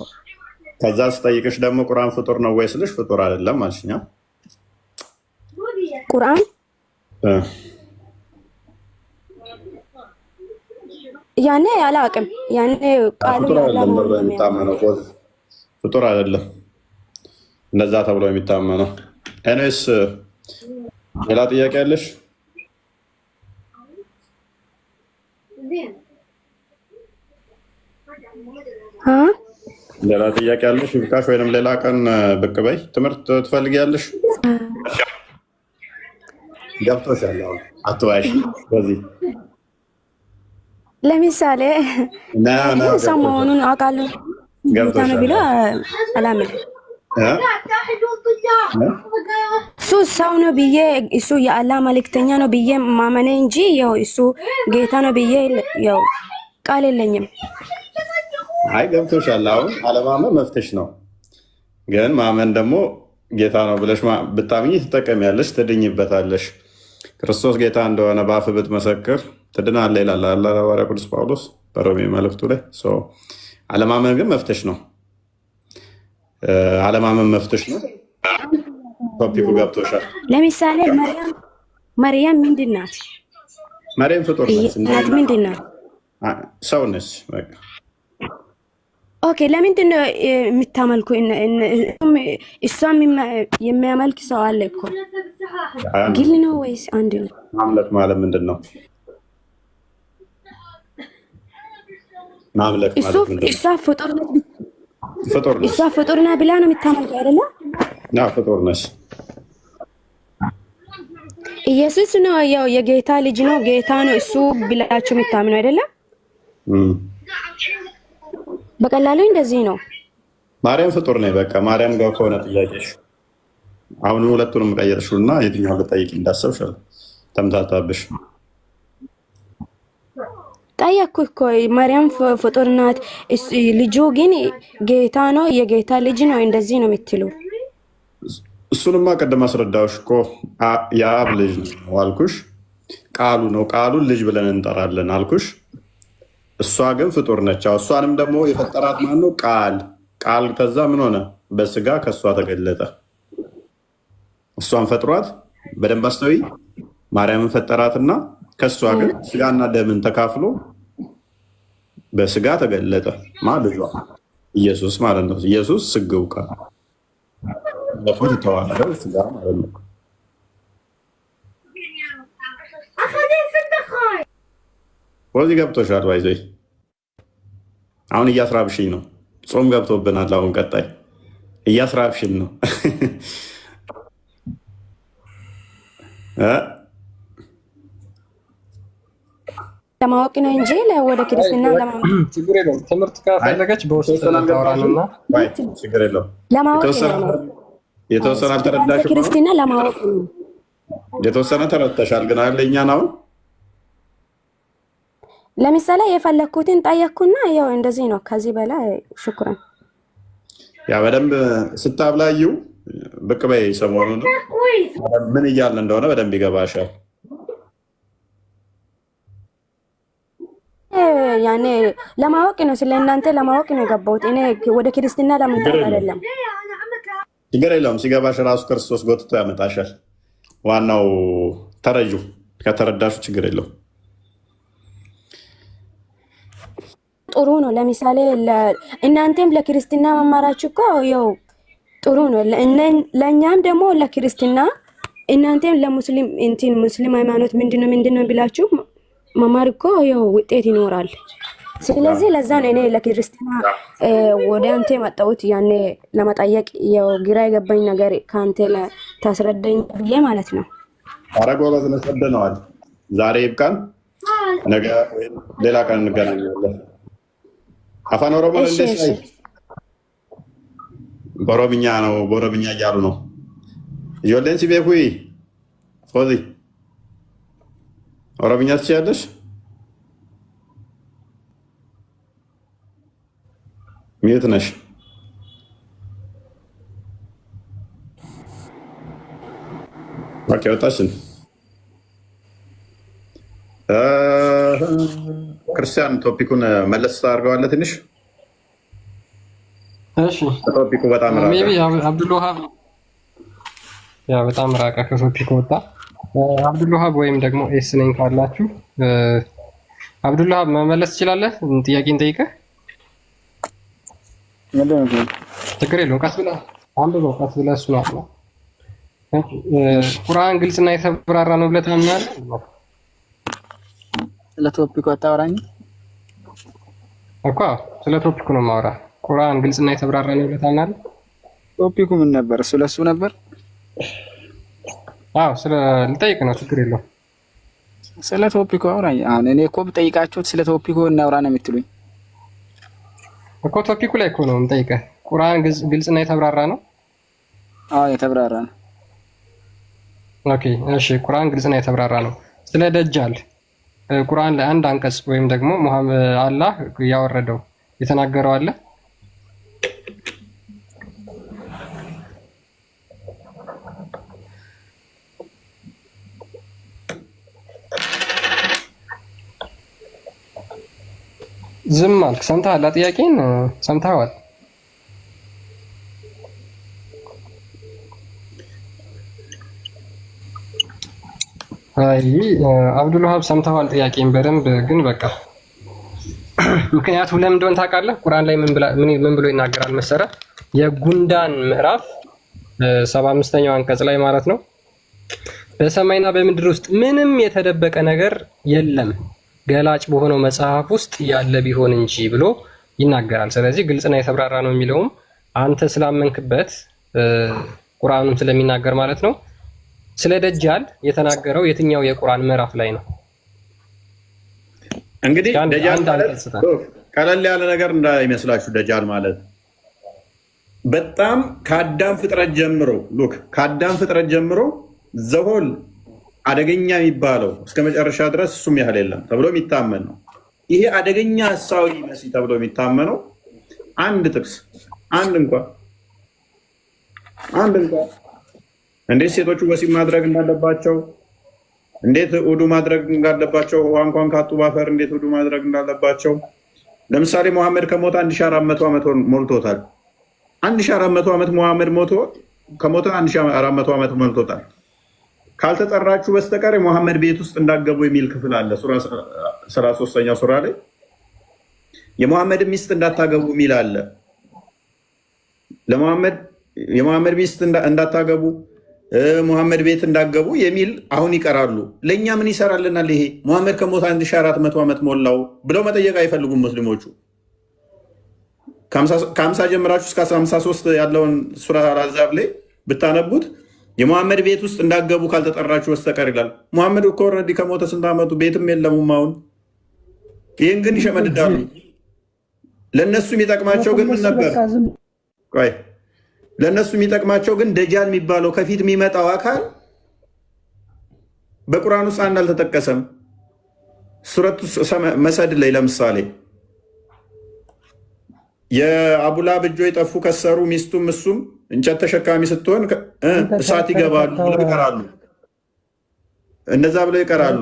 ከዛ ስጠይቅሽ ደግሞ ቁርአን ፍጡር ነው ወይ ስልሽ ፍጡር አይደለም አልሽኛ። ቁርአን ያኔ አላውቅም። ያኔ ቃሉ ፍጡር አይደለም እንደዛ ተብሎ የሚታመነው። እኔስ ሌላ ጥያቄ አለሽ? ሌላ ጥያቄ ያለሽ ይብቃሽ፣ ወይንም ሌላ ቀን ብቅ በይ። ትምህርት ትፈልጊያለሽ? ገብቶሻል? አሁን አትዋሽ። በዚህ ለምሳሌ ሰው መሆኑን አውቃለሁ ነው ብሎ አላምንም። እሱ ሰው ነው ብዬ እሱ የአላህ መልእክተኛ ነው ብዬ ማመኔ እንጂ ያው እሱ ጌታ ነው ብዬ ያው ቃል የለኝም። አይ ገብቶሻል። አሁን አለማመን መፍትሽ ነው፣ ግን ማመን ደግሞ ጌታ ነው ብለሽ ብታምኚ ትጠቀሚያለሽ፣ ትድኝበታለሽ። ክርስቶስ ጌታ እንደሆነ በአፍ ብትመሰክር ትድናለህ ይላል ሐዋርያው ቅዱስ ጳውሎስ በሮሜ መልእክቱ ላይ። አለማመን ግን መፍትሽ ነው። አለማመን መፍትሽ ነው። ቶፒኩ ገብቶሻል? ለምሳሌ መርያም ምንድን ናት? መርያም ፍጡር ናት። ምንድን ናት? ሰው ነች በቃ። ኦኬ፣ ለምንድን ነው የምታመልኩ? እሷም የሚያመልክ ሰው አለ እኮ። ግል ነው ወይስ አንድ ነው? ማምለክ ማለት ምንድን ነው? ማምለክ ማለት ምንድን ነው? እሷ ፍጡር ነች። እሷ ፍጡር ናት ብላ ነው የምታመልከው አይደለ? አዎ ፍጡር ነች። ኢየሱስ ነው ያው የጌታ ልጅ ነው፣ ጌታ ነው እሱ ብላችሁ የምታምኑ አይደለ? በቀላሉ እንደዚህ ነው። ማርያም ፍጡር ነኝ። በቃ ማርያም ጋር ከሆነ ጥያቄሽ አሁን ሁለቱንም ቀየርሽውና የትኛው ልጠይቅ እንዳሰብሽ ተምታታብሽ። ጠየቅኩ እኮ ማርያም ፍጡር ናት፣ ልጁ ግን ጌታ ነው፣ የጌታ ልጅ ነው እንደዚህ ነው የምትሉ። እሱንማ ቅድም አስረዳሁሽ እኮ የአብ ልጅ ነው አልኩሽ። ቃሉ ነው፣ ቃሉን ልጅ ብለን እንጠራለን አልኩሽ። እሷ ግን ፍጡር ነች። እሷንም ደግሞ የፈጠራት ማን ነው? ቃል ከዛ ምን ሆነ? በስጋ ከእሷ ተገለጠ። እሷን ፈጥሯት በደንብ አስተዊ። ማርያምን ፈጠራትና ከእሷ ግን ስጋና ደምን ተካፍሎ በስጋ ተገለጠ። ልጇ ኢየሱስ ማለት ነው። ኢየሱስ ስግው ቃል ለፎት ተዋህደው ስጋ ማለት ነው። ወዚህ ገብቶሻል? ባይዘይ አሁን እያስራብሽኝ ነው። ጾም ገብቶብናል። አሁን ቀጣይ እያስራብሽኝ ነው። ለማወቅ ነው እንጂ ወደ ክርስትና ለማወቅ ችግር የለውም። ትምህርት ከፈለገች በውስጥ ታወራንና ችግር የለውም። ለማወቅ የተወሰነ አልተረዳሽም። ክርስትና ለማወቅ ነው። የተወሰነ ተረድተሻል። ግን አለ እኛን አሁን ለምሳሌ የፈለኩትን ጠየቅኩና ያው እንደዚህ ነው። ከዚህ በላይ ሽኩራን። ያ በደንብ ስታብላዩ ብቅ በይ። ሰሞኑን ምን እያለ እንደሆነ በደንብ ይገባሻል። ያኔ ለማወቅ ነው፣ ስለ እናንተ ለማወቅ ነው የገባሁት። እኔ ወደ ክርስትና ለመምጣት አይደለም። ችግር የለውም። ሲገባሽ ራሱ ክርስቶስ ጎትቶ ያመጣሻል። ዋናው ተረጁ። ከተረዳሹ ችግር የለውም። ጥሩ ነው። ለምሳሌ እናንተም ለክርስትና መማራችሁ እኮ ያው ጥሩ ነው። ለእኛም ደግሞ ለክርስትና እናንተም ለሙስሊም ሙስሊም ሃይማኖት ምንድነው ብላችሁ መማር እኮ ያው ውጤት ይኖራል። ስለዚህ ለዛ ነው እኔ ለክርስትና ወደ አንተ መጣሁት። ያኔ ለመጠየቅ ያው ግራ የገባኝ ነገር ከአንተ ታስረዳኝ ብዬ ማለት ነው። አረጎ በዝነ ሰደነዋል። ዛሬ ይብቃን፣ ነገ ወይም ሌላ ቀን እንገናኛለን። አፋን ኦሮሞ እንደዚህ በኦሮምኛ ነው፣ በኦሮምኛ እያሉ ነው። ጆሌን ሲቤኩይ ፎዚ ኦሮምኛ ትችያለሽ? ሚዩት ነሽ። ኦኬ ወጣሽን። ክርስቲያን ቶፒኩን መለስ አድርገዋለህ ትንሽ። እሺ ቶፒኩ በጣም ራቀ። ሜቢ አብዱልዋሃብ ያ በጣም ራቀ ከቶፒኩ ወጣ። አብዱልዋሃብ ወይም ደግሞ ኤስ ነኝ ካላችሁ አብዱልዋሃብ መመለስ ትችላለህ? ጥያቄን ጠይቀህ ችግር የለውም። ቀስ ብለህ አንብበው፣ ቀስ ብለህ እሱ ነው። ቁርአን ግልጽና የተብራራ ነው ብለህ ታምናለህ? ስለ ቶፒኩ አታወራኝ እኮ። ስለ ቶፒኩ ነው ማውራ። ቁርአን ግልጽና የተብራራ ነው ብለህ ታምናለህ? ቶፒኩ ምን ነበር? ስለሱ ነበር። አዎ ስለ ልጠይቅ ነው፣ ችግር የለውም። ስለ ቶፒኩ አውራኝ። አሁን እኔ እኮ ብጠይቃችሁት ስለ ቶፒኩ እናውራ ነው የምትሉኝ እኮ። ቶፒኩ ላይ እኮ ነው የምጠይቀህ። ቁርአን ግልጽና የተብራራ ነው? አዎ የተብራራ ነው። ኦኬ እሺ፣ ቁርአን ግልጽና የተብራራ ነው። ስለ ደጃል ቁርአን ላይ አንድ አንቀጽ ወይም ደግሞ አላህ ያወረደው የተናገረው አለ? ዝም አልክ። ሰምተሃል? ጥያቄን ሰምተሃል? አይ አብዱልዋሃብ ሰምተሃል ጥያቄን በደንብ ግን በቃ ምክንያቱም ለምን እንደሆነ ታውቃለህ? ቁርአን ላይ ምን ብሎ ይናገራል መሰረት? የጉንዳን ምዕራፍ 75ኛው አንቀጽ ላይ ማለት ነው፣ በሰማይና በምድር ውስጥ ምንም የተደበቀ ነገር የለም ገላጭ በሆነው መጽሐፍ ውስጥ ያለ ቢሆን እንጂ ብሎ ይናገራል። ስለዚህ ግልጽና የተብራራ ነው የሚለውም አንተ ስላመንክበት ቁርአኑም ስለሚናገር ማለት ነው። ስለ ደጃል የተናገረው የትኛው የቁርአን ምዕራፍ ላይ ነው? እንግዲህ ደጃል ማለት ቀለል ያለ ነገር እንዳይመስላችሁ። ደጃል ማለት በጣም ከአዳም ፍጥረት ጀምሮ ዘሆል አደገኛ የሚባለው እስከ መጨረሻ ድረስ እሱም ያህል የለም ተብሎ የሚታመን ነው። ይሄ አደገኛ ሐሳዊ መሲህ ተብሎ የሚታመነው አንድ ጥቅስ አንድ እንኳን እንዴት ሴቶቹ ወሲብ ማድረግ እንዳለባቸው፣ እንዴት ውዱ ማድረግ እንዳለባቸው፣ ውሃ እንኳን ካጡ ባፈር እንዴት ውዱ ማድረግ እንዳለባቸው። ለምሳሌ መሐመድ ከሞተ 1400 ዓመት ሞልቶታል። 1400 ዓመት መሐመድ ከሞተ 1400 ዓመት ሞልቶታል። ካልተጠራችሁ በስተቀር የመሐመድ ቤት ውስጥ እንዳገቡ የሚል ክፍል አለ። 33ኛው ሱራ ላይ የመሐመድ ሚስት እንዳታገቡ የሚል አለ። የመሐመድ ሚስት እንዳታገቡ መሐመድ ቤት እንዳገቡ የሚል አሁን ይቀራሉ። ለእኛ ምን ይሰራልናል? ይሄ መሐመድ ከሞተ 1400 ዓመት ሞላው ብለው መጠየቅ አይፈልጉም ሙስሊሞቹ። ከ50 ጀምራችሁ እስከ 53 ያለውን ሱራ አልአሕዛብ ላይ ብታነቡት የመሐመድ ቤት ውስጥ እንዳገቡ ካልተጠራችሁ በስተቀር ይላል። መሐመድ እኮ ኦልሬዲ ከሞተ ስንት ዓመቱ? ቤትም የለሙም አሁን። ይህን ግን ይሸመድዳሉ። ለእነሱ የሚጠቅማቸው ግን ምን ነበር? ለእነሱ የሚጠቅማቸው ግን ደጃል የሚባለው ከፊት የሚመጣው አካል በቁርአን ውስጥ አንድ አልተጠቀሰም። ሱረቱ መሰድ ላይ ለምሳሌ የአቡላብ እጆች ጠፉ፣ ከሰሩ፣ ሚስቱም እሱም እንጨት ተሸካሚ ስትሆን እሳት ይገባሉ ብለው ይቀራሉ። እንደዛ ብለው ይቀራሉ።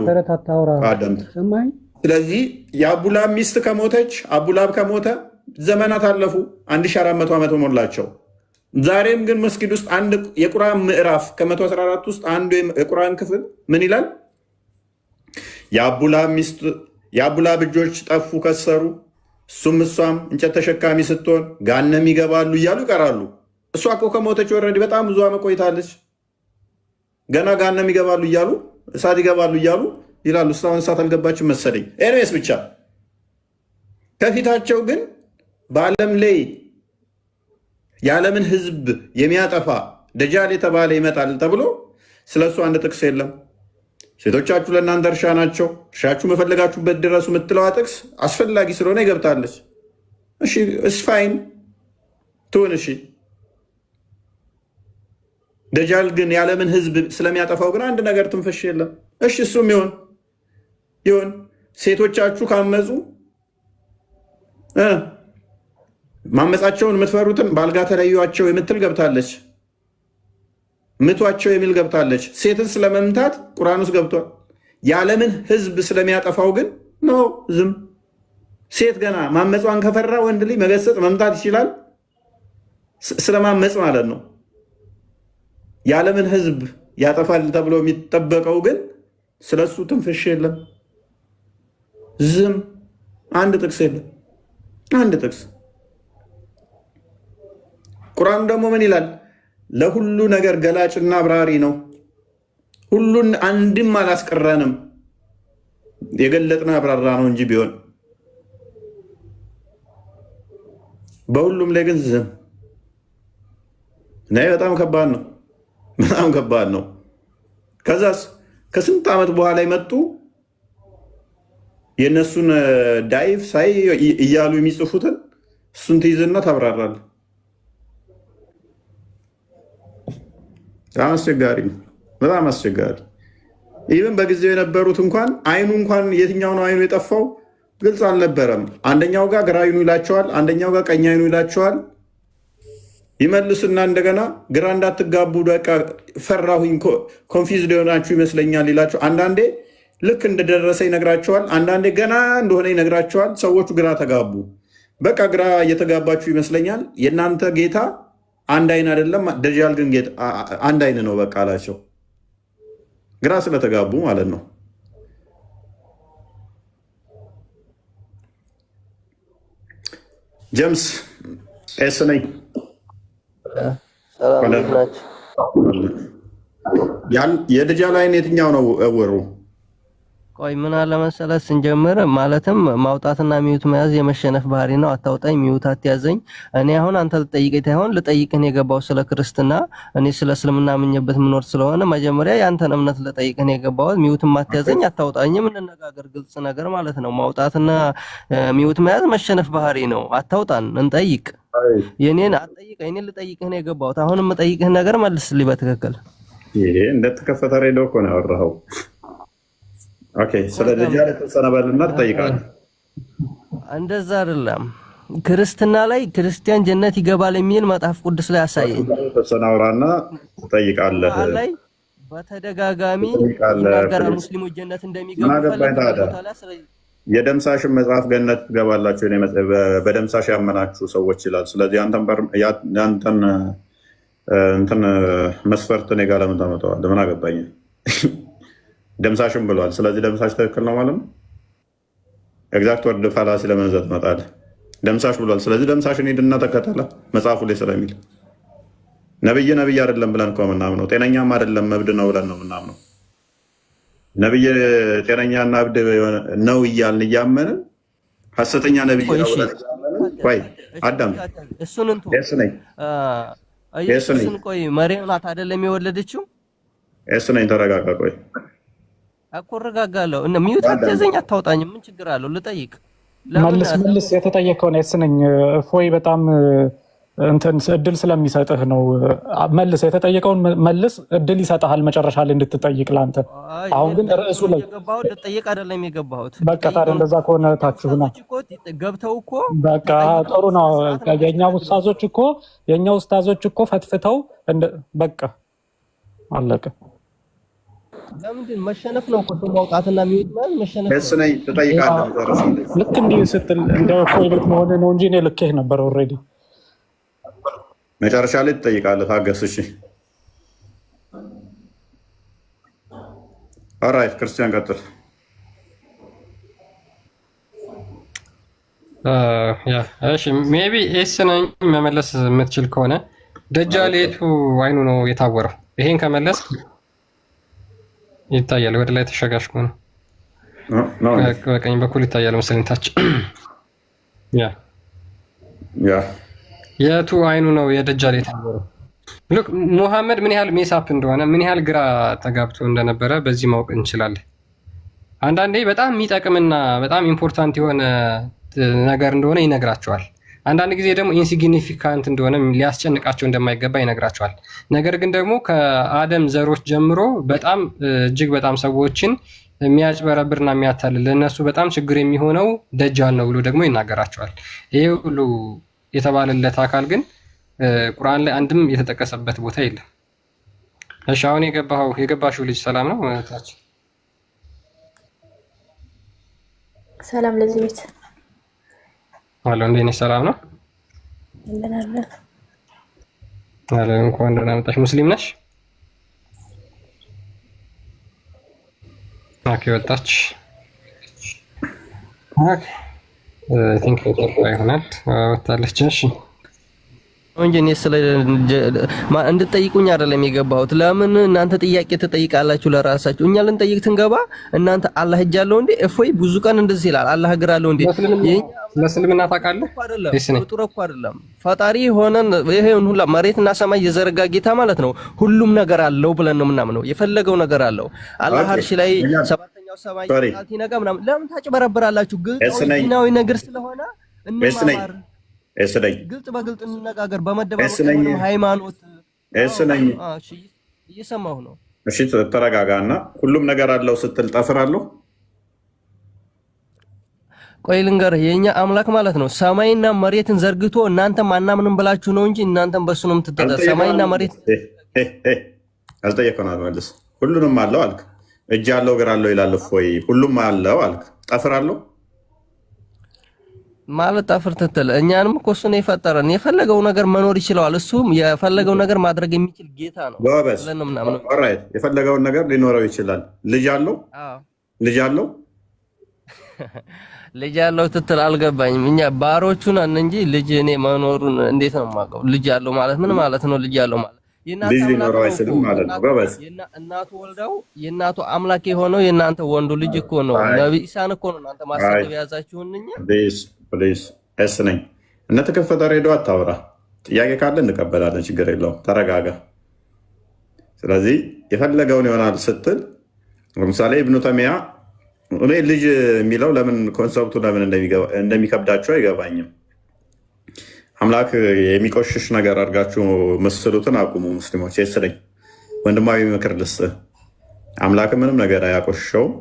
ስለዚህ የአቡላብ ሚስት ከሞተች፣ አቡላብ ከሞተ ዘመናት አለፉ፣ 1400 ዓመት ሞላቸው። ዛሬም ግን መስጊድ ውስጥ አንድ የቁርአን ምዕራፍ ከ114 ውስጥ አንዱ የቁርአን ክፍል ምን ይላል? የአቡላብ እጆች ጠፉ፣ ከሰሩ፣ እሱም እሷም እንጨት ተሸካሚ ስትሆን ጋነም ይገባሉ እያሉ ይቀራሉ። እሷ እኮ ከሞተች ወረዲ በጣም ብዙ ዓመት ቆይታለች። ገና ጋነም ይገባሉ እያሉ እሳት ይገባሉ እያሉ ይላሉ። እስካሁን እሳት አልገባችም መሰለኝ። ኤኒዌይስ ብቻ ከፊታቸው ግን በዓለም ላይ የዓለምን ሕዝብ የሚያጠፋ ደጃል የተባለ ይመጣል ተብሎ ስለሱ አንድ ጥቅስ የለም። ሴቶቻችሁ ለእናንተ እርሻ ናቸው፣ እርሻችሁ መፈለጋችሁበት ድረሱ የምትለዋ ጥቅስ አስፈላጊ ስለሆነ ይገብታለች። እሺ እስፋይን ትሁን። እሺ ደጃል ግን የዓለምን ሕዝብ ስለሚያጠፋው ግን አንድ ነገር ትንፈሽ የለም። እሺ እሱም ይሁን። ሴቶቻችሁ ካመፁ ማመፃቸውን የምትፈሩትን በአልጋ ተለዩዋቸው የምትል ገብታለች። ምቷቸው የሚል ገብታለች። ሴትን ስለመምታት ቁርአን ውስጥ ገብቷል። የዓለምን ሕዝብ ስለሚያጠፋው ግን ነው ዝም። ሴት ገና ማመፃን ከፈራ ወንድ ልጅ መገሰጥ መምታት ይችላል። ስለማመፅ ማለት ነው። የዓለምን ሕዝብ ያጠፋል ተብሎ የሚጠበቀው ግን ስለሱ ትንፍሽ የለም፣ ዝም። አንድ ጥቅስ የለም፣ አንድ ጥቅስ። ቁርአኑ ደግሞ ምን ይላል? ለሁሉ ነገር ገላጭና አብራሪ ነው። ሁሉን አንድም አላስቀረንም። የገለጥነው ያብራራ ነው እንጂ ቢሆን በሁሉም ላይ ግን ዝም እና በጣም ከባድ ነው። በጣም ከባድ ነው። ከዛስ ከስንት ዓመት በኋላ የመጡ የእነሱን ዳይቭ ሳይ እያሉ የሚጽፉትን እሱን ትይዝና ታብራራል። በጣም አስቸጋሪ ነው። በጣም አስቸጋሪ ኢቨን በጊዜው የነበሩት እንኳን አይኑ እንኳን የትኛው ነው አይኑ የጠፋው ግልጽ አልነበረም። አንደኛው ጋር ግራ አይኑ ይላቸዋል፣ አንደኛው ጋር ቀኝ አይኑ ይላቸዋል። ይመልስና እንደገና ግራ እንዳትጋቡ በቃ ፈራሁኝ፣ ኮንፊውዝድ የሆናችሁ ይመስለኛል ይላቸው። አንዳንዴ ልክ እንደደረሰ ይነግራቸዋል፣ አንዳንዴ ገና እንደሆነ ይነግራቸዋል። ሰዎቹ ግራ ተጋቡ። በቃ ግራ እየተጋባችሁ ይመስለኛል፣ የእናንተ ጌታ አንድ አይን አይደለም፣ ደጃል ግን አንድ አይን ነው በቃ አላቸው። ግራ ስለተጋቡ ማለት ነው። ጀምስ ኤስ ነኝ። የደጃል አይን የትኛው ነው እውሩ? ቆይ ምን አለ መሰለህ ስንጀምር ማለትም ማውጣትና ሚዩት መያዝ የመሸነፍ ባህሪ ነው። አታውጣኝ፣ ሚዩት አትያዘኝ። እኔ አሁን አንተ ልጠይቀኝ ታይሆን ልጠይቅህ ነው የገባው ስለ ክርስትና። እኔ ስለ እስልምና ምኝበት ምኖር ስለሆነ መጀመሪያ ያንተን እምነት ልጠይቅህ ነው የገባው። ሚዩትም አትያዘኝ፣ አታውጣኝም። እንነጋገር፣ ግልጽ ነገር ማለት ነው። ማውጣትና ሚዩት መያዝ መሸነፍ ባህሪ ነው። አታውጣን፣ እንጠይቅ። የኔን አትጠይቀኝ፣ እኔ ልጠይቅህ ነው የገባው። አሁን የምጠይቅህ ነገር መልስልኝ በትክክል። ይሄ እንደተከፈተ ሬዲዮ እኮ ነው ያወራኸው። ኦኬ፣ ስለ ደጃል የተሰነበልና ትጠይቃለህ። እንደዛ አይደለም። ክርስትና ላይ ክርስቲያን ጀነት ይገባል የሚል መጽሐፍ ቅዱስ ላይ አሳየኝ። ተሰናውራና ትጠይቃለህ። ላይ በተደጋጋሚ ይናገራል ሙስሊሞች ጀነት እንደሚገቡ ፈልገው። የደምሳሽን መጽሐፍ ገነት ትገባላችሁ በደምሳሽ ያመናችሁ ሰዎች ይላል። ስለዚህ አንተን እንትን መስፈርት እኔ ጋር ለምን ታመጣዋለህ? ምን አገባኝ? ደምሳሽም ብሏል። ስለዚህ ደምሳሽ ትክክል ነው ማለት ነው። ኤግዛክት ወርድ ፋላሲ ለመንዘት ትመጣለህ። ደምሳሽ ብሏል። ስለዚህ ደምሳሽን ሂድና ተከተለ መጽሐፉ ላይ ስለሚል ነብይ አይደለም ብለን እኮ ምናምነው። ጤነኛም አይደለም እብድ ነው ብለን ነው ምናምነው። ነብይ ጤነኛና እብድ ነው እያልን እያመንን ሐሰተኛ ነብይ ነው ብለን ቆይ አዳም እሱን እንትን እሱን ቆይ መርየም ናት አይደለም የወለደችው? እሱ ነኝ። ተረጋጋ። ቆይ እኮ እረጋጋለሁ። እና ሚዩት አትያዘኝ፣ አታውጣኝም። ምን ችግር አለው? ልጠይቅ። መልስ የተጠየቀውን እኔ እፎይ በጣም እንትን እድል ስለሚሰጥህ ነው። መልስ የተጠየቀውን መልስ፣ እድል ይሰጥሃል መጨረሻ ላይ እንድትጠይቅ ላንተ። አሁን ግን ርዕሱ ላይ የገባሁት ልጠይቅ አይደለም የገባሁት። በቃ ታዲያ እንደዛ ከሆነ ታችሁና ገብተው እኮ በቃ ጥሩ ነው። የኛ ኡስታዞች እኮ ፈትፍተው በቃ አለቀ። ለምንድን መሸነፍ ነው እኮ ሰው ማውጣትና ሚዩት ማለት መሸነፍ ነው። ነኝ ትጠይቃለህ። ልክ እንዲህ ስትል እንደ እፎይ ቤት መሆን ነው እንጂ እኔ ልኬህ ነበር ኦልሬዲ። መጨረሻ ላይ ትጠይቃለህ። ታገስ። እሺ ኦራይት፣ ክርስቲያን ቀጥል። እሺ ሜቢ ኤስ ነኝ መመለስ የምትችል ከሆነ ደጃል የቱ አይኑ ነው የታወረው? ይሄን ከመለስ ይታያል። ወደ ላይ ተሸጋሽኩ ነው በቀኝ በኩል ይታያል መሰለኝ ታች። የቱ አይኑ ነው የደጃል የታወረው? ሉክ ሙሐመድ ምን ያህል ሜሳፕ እንደሆነ ምን ያህል ግራ ተጋብቶ እንደነበረ በዚህ ማወቅ እንችላለን። አንዳንዴ በጣም የሚጠቅምና በጣም ኢምፖርታንት የሆነ ነገር እንደሆነ ይነግራቸዋል። አንዳንድ ጊዜ ደግሞ ኢንሲግኒፊካንት እንደሆነ ሊያስጨንቃቸው እንደማይገባ ይነግራቸዋል። ነገር ግን ደግሞ ከአደም ዘሮች ጀምሮ በጣም እጅግ በጣም ሰዎችን የሚያጭበረብርና የሚያታልል ለእነሱ በጣም ችግር የሚሆነው ደጃል ነው ብሎ ደግሞ ይናገራቸዋል። ይሄ ሁሉ የተባለለት አካል ግን ቁርአን ላይ አንድም የተጠቀሰበት ቦታ የለም። እሺ አሁን የገባሽው ልጅ ሰላም ነው? ታች ሰላም ለዚህ ቤት አለ። እንዴት ነሽ? ሰላም ነው አለ። እንኳን ደህና መጣሽ። ሙስሊም ነሽ? ኦኬ ወጣች። ኦኬ ቲንክ ይሆናል ወጣለች። እሺ እንጂ እኔ ስለ እንድትጠይቁኝ አይደለም የገባሁት። ለምን እናንተ ጥያቄ ትጠይቃላችሁ ለራሳችሁ? እኛ ልንጠይቅ ትንገባ እናንተ አላህ እጅ አለው እንዴ? እፎይ ብዙ ቀን እንደዚህ ይላል። አላህ እግር አለው እንዴ? ለእስልምና ታውቃለህ አይደለም ፍጡር እኮ አይደለም ፈጣሪ ሆነን ይሄን ሁላ መሬትና ሰማይ የዘረጋ ጌታ ማለት ነው። ሁሉም ነገር አለው ብለን ነው የምናምነው። የፈለገው ነገር አለው። አላህ አርሽ ላይ ሰባተኛው ሰማይ ቃልቲ ነገር ምናምን ለምን ታጭበረብራላችሁ? ግልጽ ዲናዊ ነገር ስለሆነ እንማማር ግልጽ በግልጽ እንነጋገር። በመደባበቅ ሃይማኖት እየሰማሁ ነው። እሺ ተረጋጋና ሁሉም ነገር አለው ስትል ጠፍራለሁ። ቆይ ልንገርህ፣ የኛ አምላክ ማለት ነው ሰማይና መሬትን ዘርግቶ እናንተም አናምንም ብላችሁ ነው እንጂ እናንተም በሱ ነው የምትጠራ። ሰማይና መሬት አልጠየቀና መልስ። ሁሉንም አለው አልክ። እጅ አለው እግር አለው ይላል ወይ? ሁሉም አለው አልክ። ጠፍራለሁ ማለት ጠፍር ትትል እኛንም እኮ እሱ ነው የፈጠረን። የፈለገው ነገር መኖር ይችላል። እሱም የፈለገው ነገር ማድረግ የሚችል ጌታ ነው። ጎበዝ። ኦልራይት። የፈለገውን ነገር ሊኖረው ይችላል። ልጅ አለው ልጅ አለው ልጅ አለው ትትል አልገባኝም። እኛ ባሮቹ ነን እንጂ ልጅ እኔ መኖሩን እንዴት ነው የማውቀው? ልጅ አለው ማለት ምን ማለት ነው? ልጅ አለው ማለት ልጅ ሊኖረው አይችልም ማለት ነው። ጎበዝ። እናቱ ወልደው የእናቱ አምላክ የሆነው የእናንተ ወንዱ ልጅ እኮ ነው። ነብይ ኢሳን እኮ ነው እናንተ ማሰብ ያዛችሁን። እኛ ፕሊዝ እስ ነኝ እነ ተከፈተ ሬዲዮ አታውራ። ጥያቄ ካለ እንቀበላለን፣ ችግር የለውም። ተረጋጋ። ስለዚህ የፈለገውን ይሆናል ስትል ለምሳሌ ኢብኑ ተሚያ እኔ ልጅ የሚለው ለምን ኮንሰፕቱ ለምን እንደሚከብዳቸው አይገባኝም። አምላክ የሚቆሽሽ ነገር አድርጋችሁ መስሉትን አቁሙ ሙስሊሞች። የስለኝ ወንድማዊ ምክር ልስጥህ። አምላክ ምንም ነገር አያቆሽሸውም።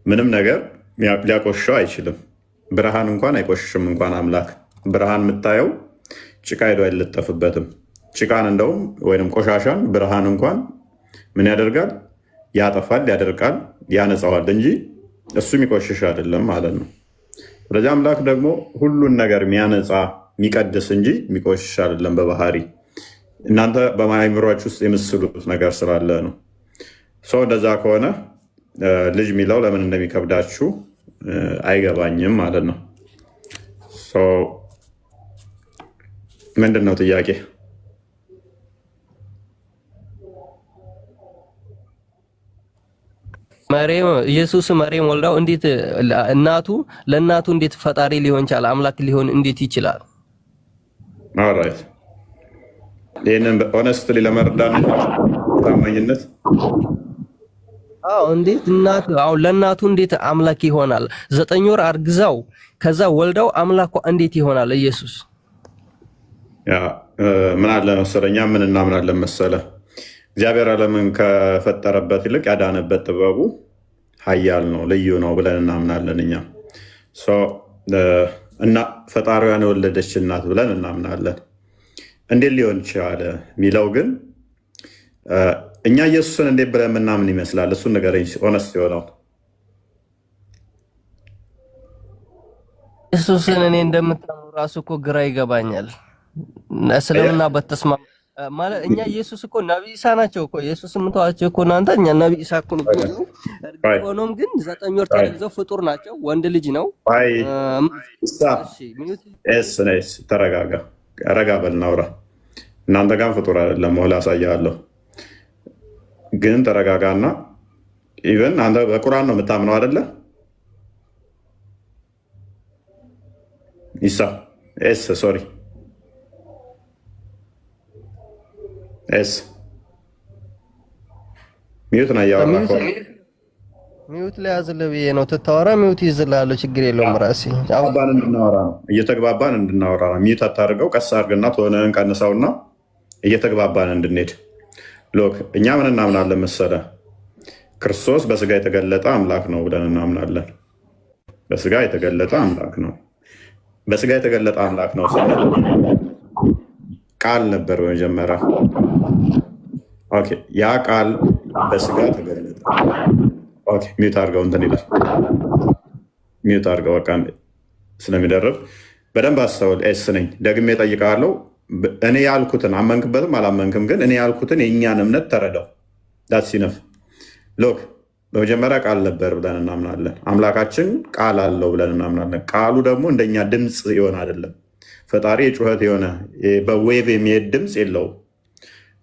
ምንም ነገር ሊያቆሽሸው አይችልም። ብርሃን እንኳን አይቆሽሽም። እንኳን አምላክ ብርሃን የምታየው ጭቃ ሄዶ አይለጠፍበትም። ጭቃን እንደውም ወይም ቆሻሻን ብርሃን እንኳን ምን ያደርጋል? ያጠፋል፣ ያደርቃል፣ ያነጻዋል እንጂ እሱ የሚቆሽሽ አይደለም ማለት ነው። ስለዚህ አምላክ ደግሞ ሁሉን ነገር የሚያነጻ የሚቀድስ እንጂ የሚቆሽሽ አይደለም በባህሪ። እናንተ በአእምሯችሁ ውስጥ የምስሉት ነገር ስላለ ነው። ሰው እንደዛ ከሆነ ልጅ የሚለው ለምን እንደሚከብዳችሁ አይገባኝም ማለት ነው። ምንድን ነው ጥያቄ? መሬም ኢየሱስ መሬም ወልዳው እንዴት ለእናቱ እንዴት ፈጣሪ ሊሆን ይችላል? አምላክ ሊሆን እንዴት ይችላል? ኦልራይት። ይህንን ኦነስትሊ ለመርዳት ታማኝነት እንዴት ለእናቱ እንዴት አምላክ ይሆናል? 9 ወር አርግዛው ከዛ ወልዳው አምላኳ እንዴት ይሆናል? ኢየሱስ ምን አለ መሰለኛ ምን እናምናለን መሰለ እግዚአብሔር ዓለምን ከፈጠረበት ይልቅ ያዳነበት ጥበቡ ኃያል ነው፣ ልዩ ነው ብለን እናምናለን። እኛ እና ፈጣሪዋን የወለደች እናት ብለን እናምናለን። እንዴት ሊሆን ይችላል የሚለው ግን እኛ ኢየሱስን እንዴት ብለን የምናምን ይመስላል? እሱን ንገረኝ። ሆነስት የሆነው ኢየሱስን እኔ እንደምታምኑ ራሱ እኮ ግራ ይገባኛል። እስልምና በተስማማ ማለት እኛ ኢየሱስ እኮ ነብይ ኢሳ ናቸው እኮ ኢየሱስ ምንተዋቸው እኮ እናንተ እኛ ነብይ ኢሳ እኮ ነው። ሆኖም ግን 9 ወር ተረግዘው ፍጡር ናቸው። ወንድ ልጅ ነው። ተረጋጋ፣ ረጋ በል እናውራ። እናንተ ጋር ፍጡር አይደለም ሞላ አሳያለሁ። ግን ተረጋጋና ኢቨን አንተ በቁርአን ነው የምታምነው አይደለ? ኢሳ ሶሪ ሚዩት ነው ያወራው። ሚዩት ላይ ያዝልህ ብዬ ነው ትታወራ። ሚዩት ይዝልሃለሁ፣ ችግር የለውም። ራሴ አባን እንድናወራ ነው እየተግባባን እንድናወራ ነው። ሚዩት አታርገው፣ ቀስ አድርግና ተሆነን ቀንሰውና እየተግባባን እንድንሄድ። ሎክ እኛ ምን እናምናለን መሰለ? ክርስቶስ በስጋ የተገለጠ አምላክ ነው ብለን እናምናለን። በስጋ የተገለጠ አምላክ ነው። በስጋ የተገለጠ አምላክ ነው ስንል ቃል ነበር በመጀመሪያ። ኦኬ፣ ያ ቃል በስጋ ተገለጠ። ኦኬ፣ ሚዩት አድርገው፣ እንትን ይላል። ሚዩት አድርገው፣ በቃ ስለሚደርብ በደንብ አስተውል። ኤስ ነኝ ደግሜ እጠይቅሃለሁ። እኔ ያልኩትን አመንክበትም አላመንክም፣ ግን እኔ ያልኩትን የእኛን እምነት ተረዳው። ዳትስ ኢነፍ። ሎክ በመጀመሪያ ቃል ነበር ብለን እናምናለን። አምላካችን ቃል አለው ብለን እናምናለን። ቃሉ ደግሞ እንደኛ ድምፅ ይሆን አይደለም፣ ፈጣሪ የጩኸት የሆነ በዌቭ የሚሄድ ድምፅ የለውም።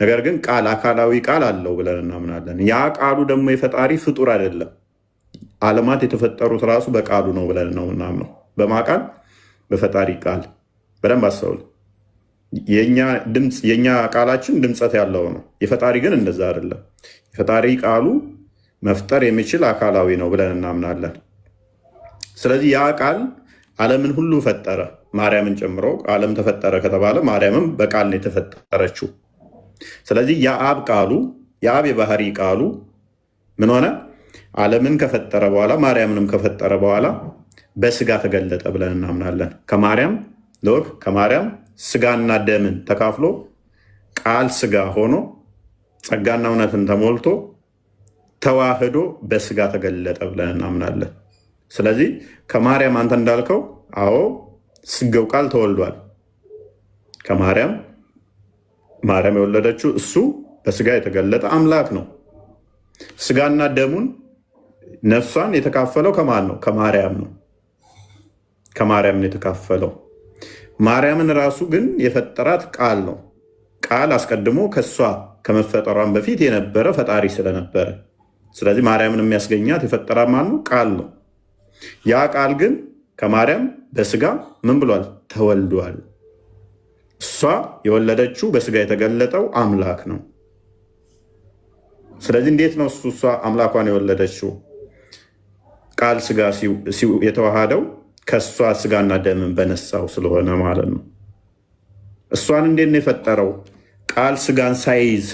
ነገር ግን ቃል አካላዊ ቃል አለው ብለን እናምናለን። ያ ቃሉ ደግሞ የፈጣሪ ፍጡር አይደለም። ዓለማት የተፈጠሩት ራሱ በቃሉ ነው ብለን ነው ምናምነው። በማቃል በፈጣሪ ቃል በደንብ አስተውል። የኛ ቃላችን ድምፀት ያለው ነው። የፈጣሪ ግን እንደዛ አይደለም። የፈጣሪ ቃሉ መፍጠር የሚችል አካላዊ ነው ብለን እናምናለን። ስለዚህ ያ ቃል ዓለምን ሁሉ ፈጠረ፣ ማርያምን ጨምሮ። ዓለም ተፈጠረ ከተባለ ማርያምም በቃል ነው የተፈጠረችው። ስለዚህ የአብ ቃሉ የአብ የባህሪ ቃሉ ምን ሆነ? ዓለምን ከፈጠረ በኋላ ማርያምንም ከፈጠረ በኋላ በስጋ ተገለጠ ብለን እናምናለን። ከማርያም ስጋና ደምን ተካፍሎ ቃል ስጋ ሆኖ ጸጋና እውነትን ተሞልቶ ተዋህዶ በስጋ ተገለጠ ብለን እናምናለን። ስለዚህ ከማርያም አንተ እንዳልከው አዎ ስጋው ቃል ተወልዷል። ከማርያም የወለደችው እሱ በስጋ የተገለጠ አምላክ ነው። ስጋና ደሙን ነፍሷን የተካፈለው ከማን ነው? ከማርያም ነው። ከማርያም ነው የተካፈለው። ማርያምን ራሱ ግን የፈጠራት ቃል ነው። ቃል አስቀድሞ ከሷ ከመፈጠሯን በፊት የነበረ ፈጣሪ ስለነበረ፣ ስለዚህ ማርያምን የሚያስገኛት የፈጠራት ማን ነው? ቃል ነው። ያ ቃል ግን ከማርያም በስጋ ምን ብሏል? ተወልዷል። እሷ የወለደችው በስጋ የተገለጠው አምላክ ነው። ስለዚህ እንዴት ነው እሷ አምላኳን የወለደችው? ቃል ስጋ የተዋሃደው ከእሷ ስጋና ደምን በነሳው ስለሆነ ማለት ነው። እሷን እንዴት ነው የፈጠረው? ቃል ስጋን ሳይዝ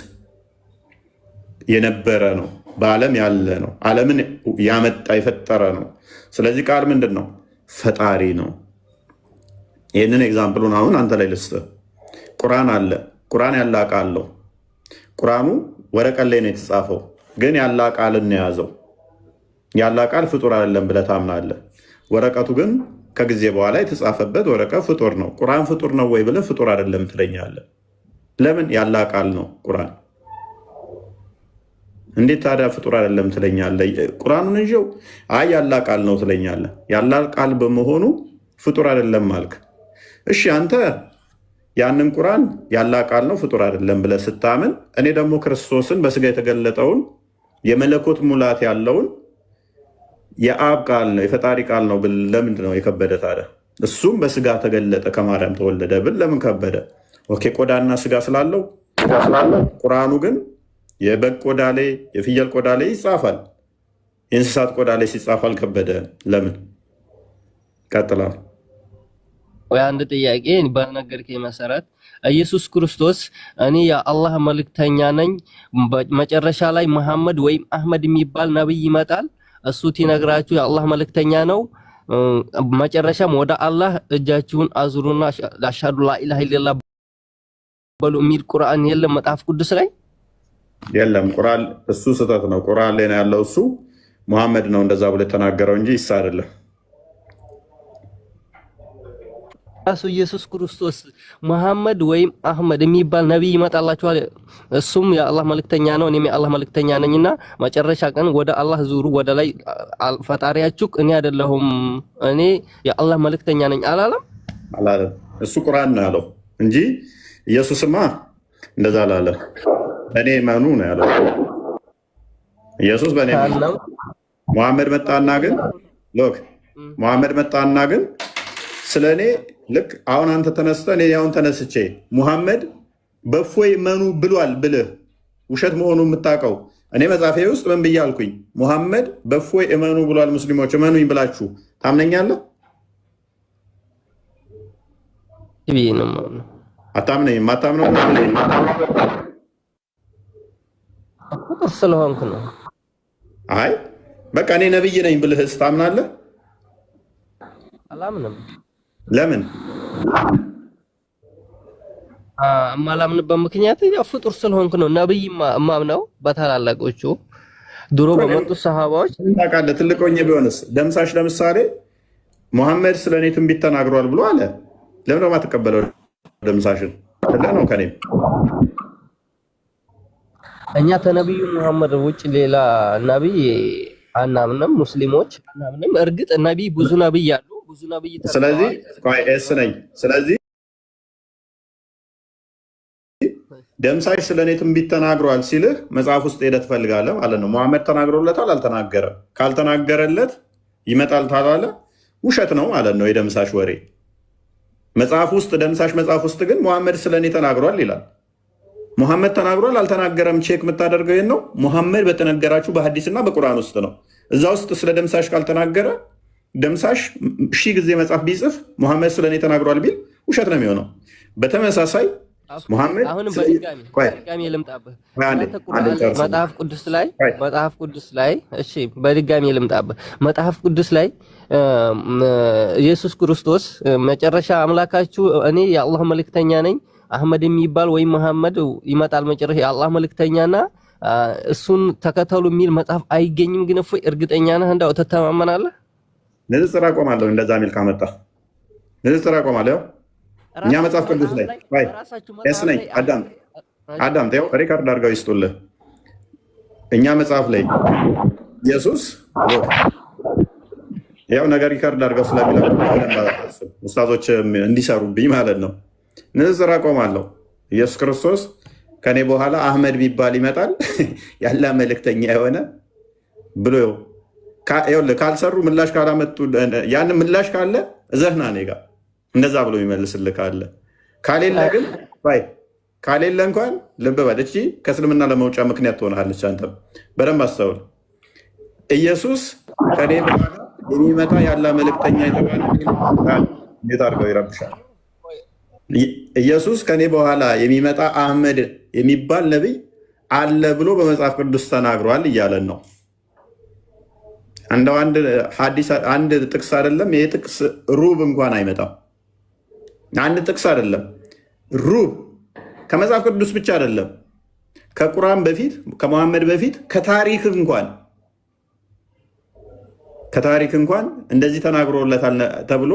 የነበረ ነው። በዓለም ያለ ነው። ዓለምን ያመጣ የፈጠረ ነው። ስለዚህ ቃል ምንድን ነው? ፈጣሪ ነው። ይህንን ኤግዛምፕሉን አሁን አንተ ላይ ልስጥህ። ቁርአን አለ። ቁርአን ያላ ቃል ነው። ቁርአኑ ወረቀት ላይ ነው የተጻፈው፣ ግን ያላ ቃልን ነው የያዘው። ያላ ቃል ፍጡር አይደለም ብለህ ታምናለህ። ወረቀቱ ግን ከጊዜ በኋላ የተጻፈበት ወረቀት ፍጡር ነው። ቁርአን ፍጡር ነው ወይ ብለህ ፍጡር አይደለም ትለኛለህ። ለምን? ያላ ቃል ነው ቁርአን። እንዴት ታዲያ ፍጡር አይደለም ትለኛለህ? ቁርአኑን እንጂው አይ ያላ ቃል ነው ትለኛለህ። ያላ ቃል በመሆኑ ፍጡር አይደለም አልክ። እሺ አንተ ያንን ቁርአን ያላ ቃል ነው ፍጡር አይደለም ብለህ ስታምን፣ እኔ ደግሞ ክርስቶስን በስጋ የተገለጠውን የመለኮት ሙላት ያለውን የአብ ቃል ነው የፈጣሪ ቃል ነው ብል ለምንድን ነው የከበደ ታዲያ? እሱም በስጋ ተገለጠ ከማርያም ተወለደ ብል ለምን ከበደ? ኦኬ ቆዳና ስጋ ስላለው። ቁርአኑ ግን የበግ ቆዳ ላይ የፍየል ቆዳ ላይ ይጻፋል፣ የእንስሳት ቆዳ ላይ ሲጻፍ አልከበደ? ለምን? ቀጥላል። አንድ ጥያቄ በነገርከኝ መሰረት ኢየሱስ ክርስቶስ እኔ የአላህ መልእክተኛ ነኝ፣ መጨረሻ ላይ መሐመድ ወይም አህመድ የሚባል ነብይ ይመጣል፣ እሱ ሲነግራችሁ የአላህ መልእክተኛ ነው፣ መጨረሻም ወደ አላህ እጃችሁን አዙሩና አሽሀዱ ላኢላሃ ኢለላህ በሉ የሚል ቁርአን የለም መጽሐፍ ቅዱስ ላይ የለም። ቁርአን እሱ ስህተት ነው። ቁርአን ላይ ነው ያለው። እሱ መሐመድ ነው እንደዛ ብሎ የተናገረው እንጂ ኢሳ አይደለም። ራሱ ኢየሱስ ክርስቶስ መሐመድ ወይም አህመድ የሚባል ነብይ ይመጣላችኋል፣ እሱም የአላህ መልእክተኛ ነው፣ እኔም የአላህ መልእክተኛ ነኝና መጨረሻ ቀን ወደ አላህ ዙሩ፣ ወደ ላይ ፈጣሪያችሁ እኔ አይደለሁም እኔ የአላህ መልእክተኛ ነኝ አላለም? አላለም። እሱ ቁርአን ነው ያለው እንጂ ኢየሱስማ እንደዛ አላለም። እኔ መኑ ነው ያለው ኢየሱስ በእኔ ነው። መሐመድ መጣና ግን መሐመድ መጣና ግን ስለኔ ልክ አሁን አንተ ተነስተህ እኔ አሁን ተነስቼ ሙሐመድ በእፎይ እመኑ ብሏል ብልህ ውሸት መሆኑን የምታውቀው እኔ መጽሐፌ ውስጥ ምን ብያልኩኝ? ሙሐመድ በእፎይ እመኑ ብሏል፣ ሙስሊሞች እመኑኝ ብላችሁ ታምነኛለህ? አታምነኝም። አታምነው ስለሆንክ ነው። አይ በቃ እኔ ነብይ ነኝ ብልህስ ታምናለህ? አላምንም። ለምን? የማላምንበት ምክንያት ያው ፍጡር ስለሆንክ ነው። ነብይ ማምነው በታላላቆቹ ድሮ በመጡ ሰሃባዎች ታውቃለህ። ትልቅ ሆኜ ቢሆንስ ደምሳሽ ለምሳሌ ሙሐመድ ስለኔ ትንቢት ተናግሯል ብሎ አለ። ለምን ነው የማትቀበለው? ደምሳሽን ነው ከኔ እኛ ከነብዩ መሐመድ ውጭ ሌላ ነብይ አናምንም። ሙስሊሞች አናምንም። እርግጥ ነብይ ብዙ ነብይ ያሉ ብዙ ነብይ ስለዚህ ደምሳሽ ስለ እኔ ትንቢት ተናግሯል ሲልህ መጽሐፍ ውስጥ ሄደህ ትፈልጋለህ ማለት ነው። መሐመድ ተናግሮለታል? አልተናገረም። ካልተናገረለት ይመጣል ታላለ ውሸት ነው ማለት ነው የደምሳሽ ወሬ። መጽሐፍ ውስጥ ደምሳሽ መጽሐፍ ውስጥ ግን መሐመድ ስለ እኔ ተናግሯል ይላል። ሙሐመድ ተናግሯል አልተናገረም? ቼክ የምታደርገው ይህን ነው። ሙሐመድ በተነገራችሁ በሐዲስና በቁርአን ውስጥ ነው። እዛ ውስጥ ስለ ደምሳሽ ካልተናገረ ደምሳሽ 1000 ጊዜ መጽሐፍ ቢጽፍ ሙሐመድ ስለ እኔ ተናግሯል ቢል ውሸት ነው የሚሆነው። በተመሳሳይ ሙሐመድ አሁንም በድጋሚ ልምጣብህ መጽሐፍ ቅዱስ ላይ እሺ፣ በድጋሚ ልምጣብህ መጽሐፍ ቅዱስ ላይ ኢየሱስ ክርስቶስ መጨረሻ አምላካችሁ እኔ የአላህ መልእክተኛ ነኝ አህመድ የሚባል ወይም መሐመድ ይመጣል መጨረሻ የአላህ መልእክተኛና እሱን ተከተሉ የሚል መጽሐፍ አይገኝም። ግን እፎይ እርግጠኛ ነህ? እንዳው ተተማመናለህ? ንጽጽር አቆማለሁ። እንደዛ ሚል ካመጣ ንጽጽር አቆማለሁ። እኛ መጽሐፍ ቅዱስ ላይ ነኝ። አዳም ተው ሪካርድ አድርገው ይስጡልህ። እኛ መጽሐፍ ላይ ኢየሱስ ያው ነገር ሪካርድ አድርገው ስለሚለው ኡስታዞች እንዲሰሩብኝ ማለት ነው። ንጽጽር አቆማለሁ። ኢየሱስ ክርስቶስ ከኔ በኋላ አህመድ ቢባል ይመጣል ያለ መልእክተኛ የሆነ ብሎ ካልሰሩ ምላሽ ካላመጡ ያን ምላሽ ካለ እዘህና እኔ ጋር እንደዛ ብሎ ይመልስልህ ካለ ካሌለ ግን ካሌለ እንኳን ልብ በል እቺ ከእስልምና ለመውጫ ምክንያት ትሆናለች። አንተም በደንብ አስተውል። ኢየሱስ ከኔ በኋላ የሚመጣ ያለ መልእክተኛ የተባለ እንዴት አድርገው ይረብሻል። ኢየሱስ ከኔ በኋላ የሚመጣ አህመድ የሚባል ነቢይ አለ ብሎ በመጽሐፍ ቅዱስ ተናግሯል እያለን ነው። እንደው አንድ ጥቅስ አይደለም፣ ይሄ ጥቅስ ሩብ እንኳን አይመጣም። አንድ ጥቅስ አይደለም ሩብ ከመጽሐፍ ቅዱስ ብቻ አይደለም፣ ከቁርአን በፊት ከመሐመድ በፊት ከታሪክ እንኳን እንደዚህ ተናግሮለታል ተብሎ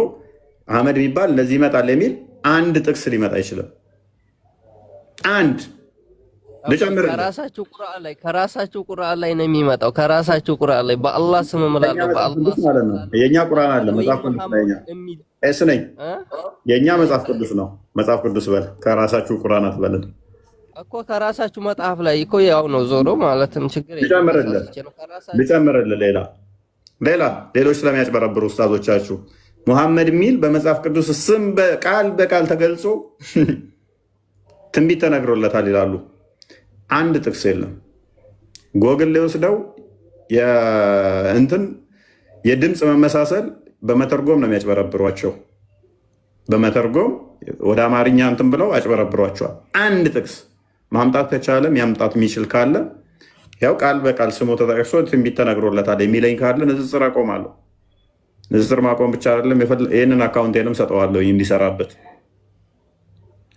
አህመድ የሚባል እንደዚህ ይመጣል የሚል አንድ ጥቅስ ሊመጣ አይችልም። አንድ ልጨምርልህ፣ ከራሳችሁ ቁርአን ላይ ነው የሚመጣው። ከራሳችሁ ቁርአን ላይ በአላህ ስም እምላለሁ። በአላህ ማለት ነው። የኛ ቁርአን አለ መጽሐፍ ቅዱስ ላይ ነኝ። የኛ መጽሐፍ ቅዱስ ነው። መጽሐፍ ቅዱስ በል፣ ከራሳችሁ ቁርአን አትበልን እኮ። ከራሳችሁ መጽሐፍ ላይ እኮ ያው ነው ዞሮ ማለትም ችግር ልጨምርልህ። ሌሎች ስለሚያጭበረብሩ ኡስታዞቻችሁ ሙሐመድ ሚል በመጽሐፍ ቅዱስ ስም በቃል ተገልጾ ትንቢት ተነግሮለታል ይላሉ። አንድ ጥቅስ የለም። ጎግል ላይ ወስደው የድምፅ መመሳሰል በመተርጎም ነው የሚያጭበረብሯቸው። በመተርጎም ወደ አማርኛ እንትን ብለው አጭበረብሯቸዋል። አንድ ጥቅስ ማምጣት ከቻለም ያምጣት የሚችል ካለ ያው ቃል በቃል ስሙ ተጠቅሶ ትንቢት ተነግሮለታል የሚለኝ ካለ ንጽጽር አቆማለሁ። ንጽጽር ማቆም ብቻ አይደለም፣ ይህንን አካውንቴንም ሰጠዋለሁ እንዲሰራበት።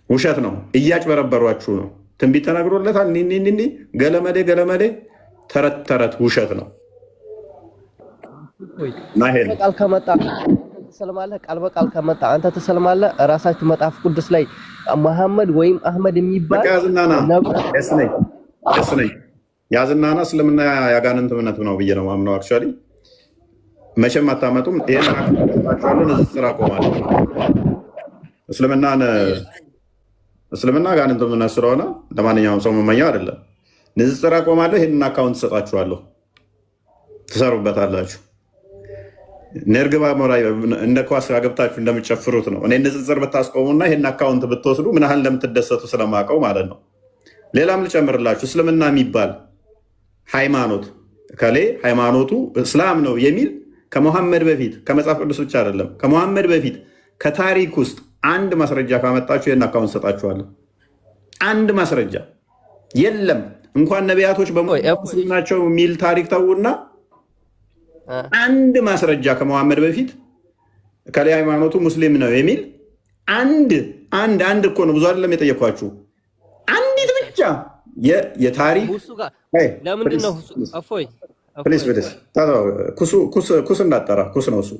ውሸት ነው፣ እያጭበረበሯችሁ ነው። ትንቢት ተነግሮለታል ገለመዴ ተረት ውሸት ነው። ቃል ከመጣ ትሰልማለህ። ቃል በቃል ከመጣ አንተ ትሰልማለህ። እራሳችሁ መጽሐፍ ቅዱስ ላይ መሐመድ ወይም አህመድ የሚባል ያዝናና እስልምና ያጋንንት እምነት ነው ብዬ ነው ማምነው። አክቹዋሊ መቼም አታመጡም። ይሄን ንጽጽር አቆማለሁ። እስልምና ጋንንት እምነት ስለሆነ ለማንኛውም ሰው መመኛው አይደለም። ንጽጽር አቆማለሁ። ይሄንን አካውንት ትሰጣችኋለሁ፣ ትሰሩበታላችሁ። ነርግባ ሞራይ እንደ ኳስ አገብታችሁ እንደምጨፍሩት ነው። እኔ ንጽጽር ብታስቆሙና ይሄን አካውንት ብትወስዱ ምን ያህል እንደምትደሰቱ ስለማውቀው ማለት ነው። ሌላም ልጨምርላችሁ። እስልምና የሚባል ሃይማኖት ከሌ ሃይማኖቱ እስላም ነው የሚል ከመሐመድ በፊት ከመጽሐፍ ቅዱስ ብቻ አይደለም፣ ከመሐመድ በፊት ከታሪክ ውስጥ አንድ ማስረጃ ካመጣችሁ ይህን አካውንት ሰጣችኋለሁ። አንድ ማስረጃ የለም። እንኳን ነቢያቶች በሙስሊም ናቸው የሚል ታሪክ ተውና አንድ ማስረጃ ከመሐመድ በፊት ከሌ ሃይማኖቱ ሙስሊም ነው የሚል አንድ እኮ ነው። ብዙ አይደለም የጠየኳችሁ፣ አንዲት ብቻ የታሪክ ለምንድን ነው ኩስ እንዳጠራ ኩስ ነው እሱ።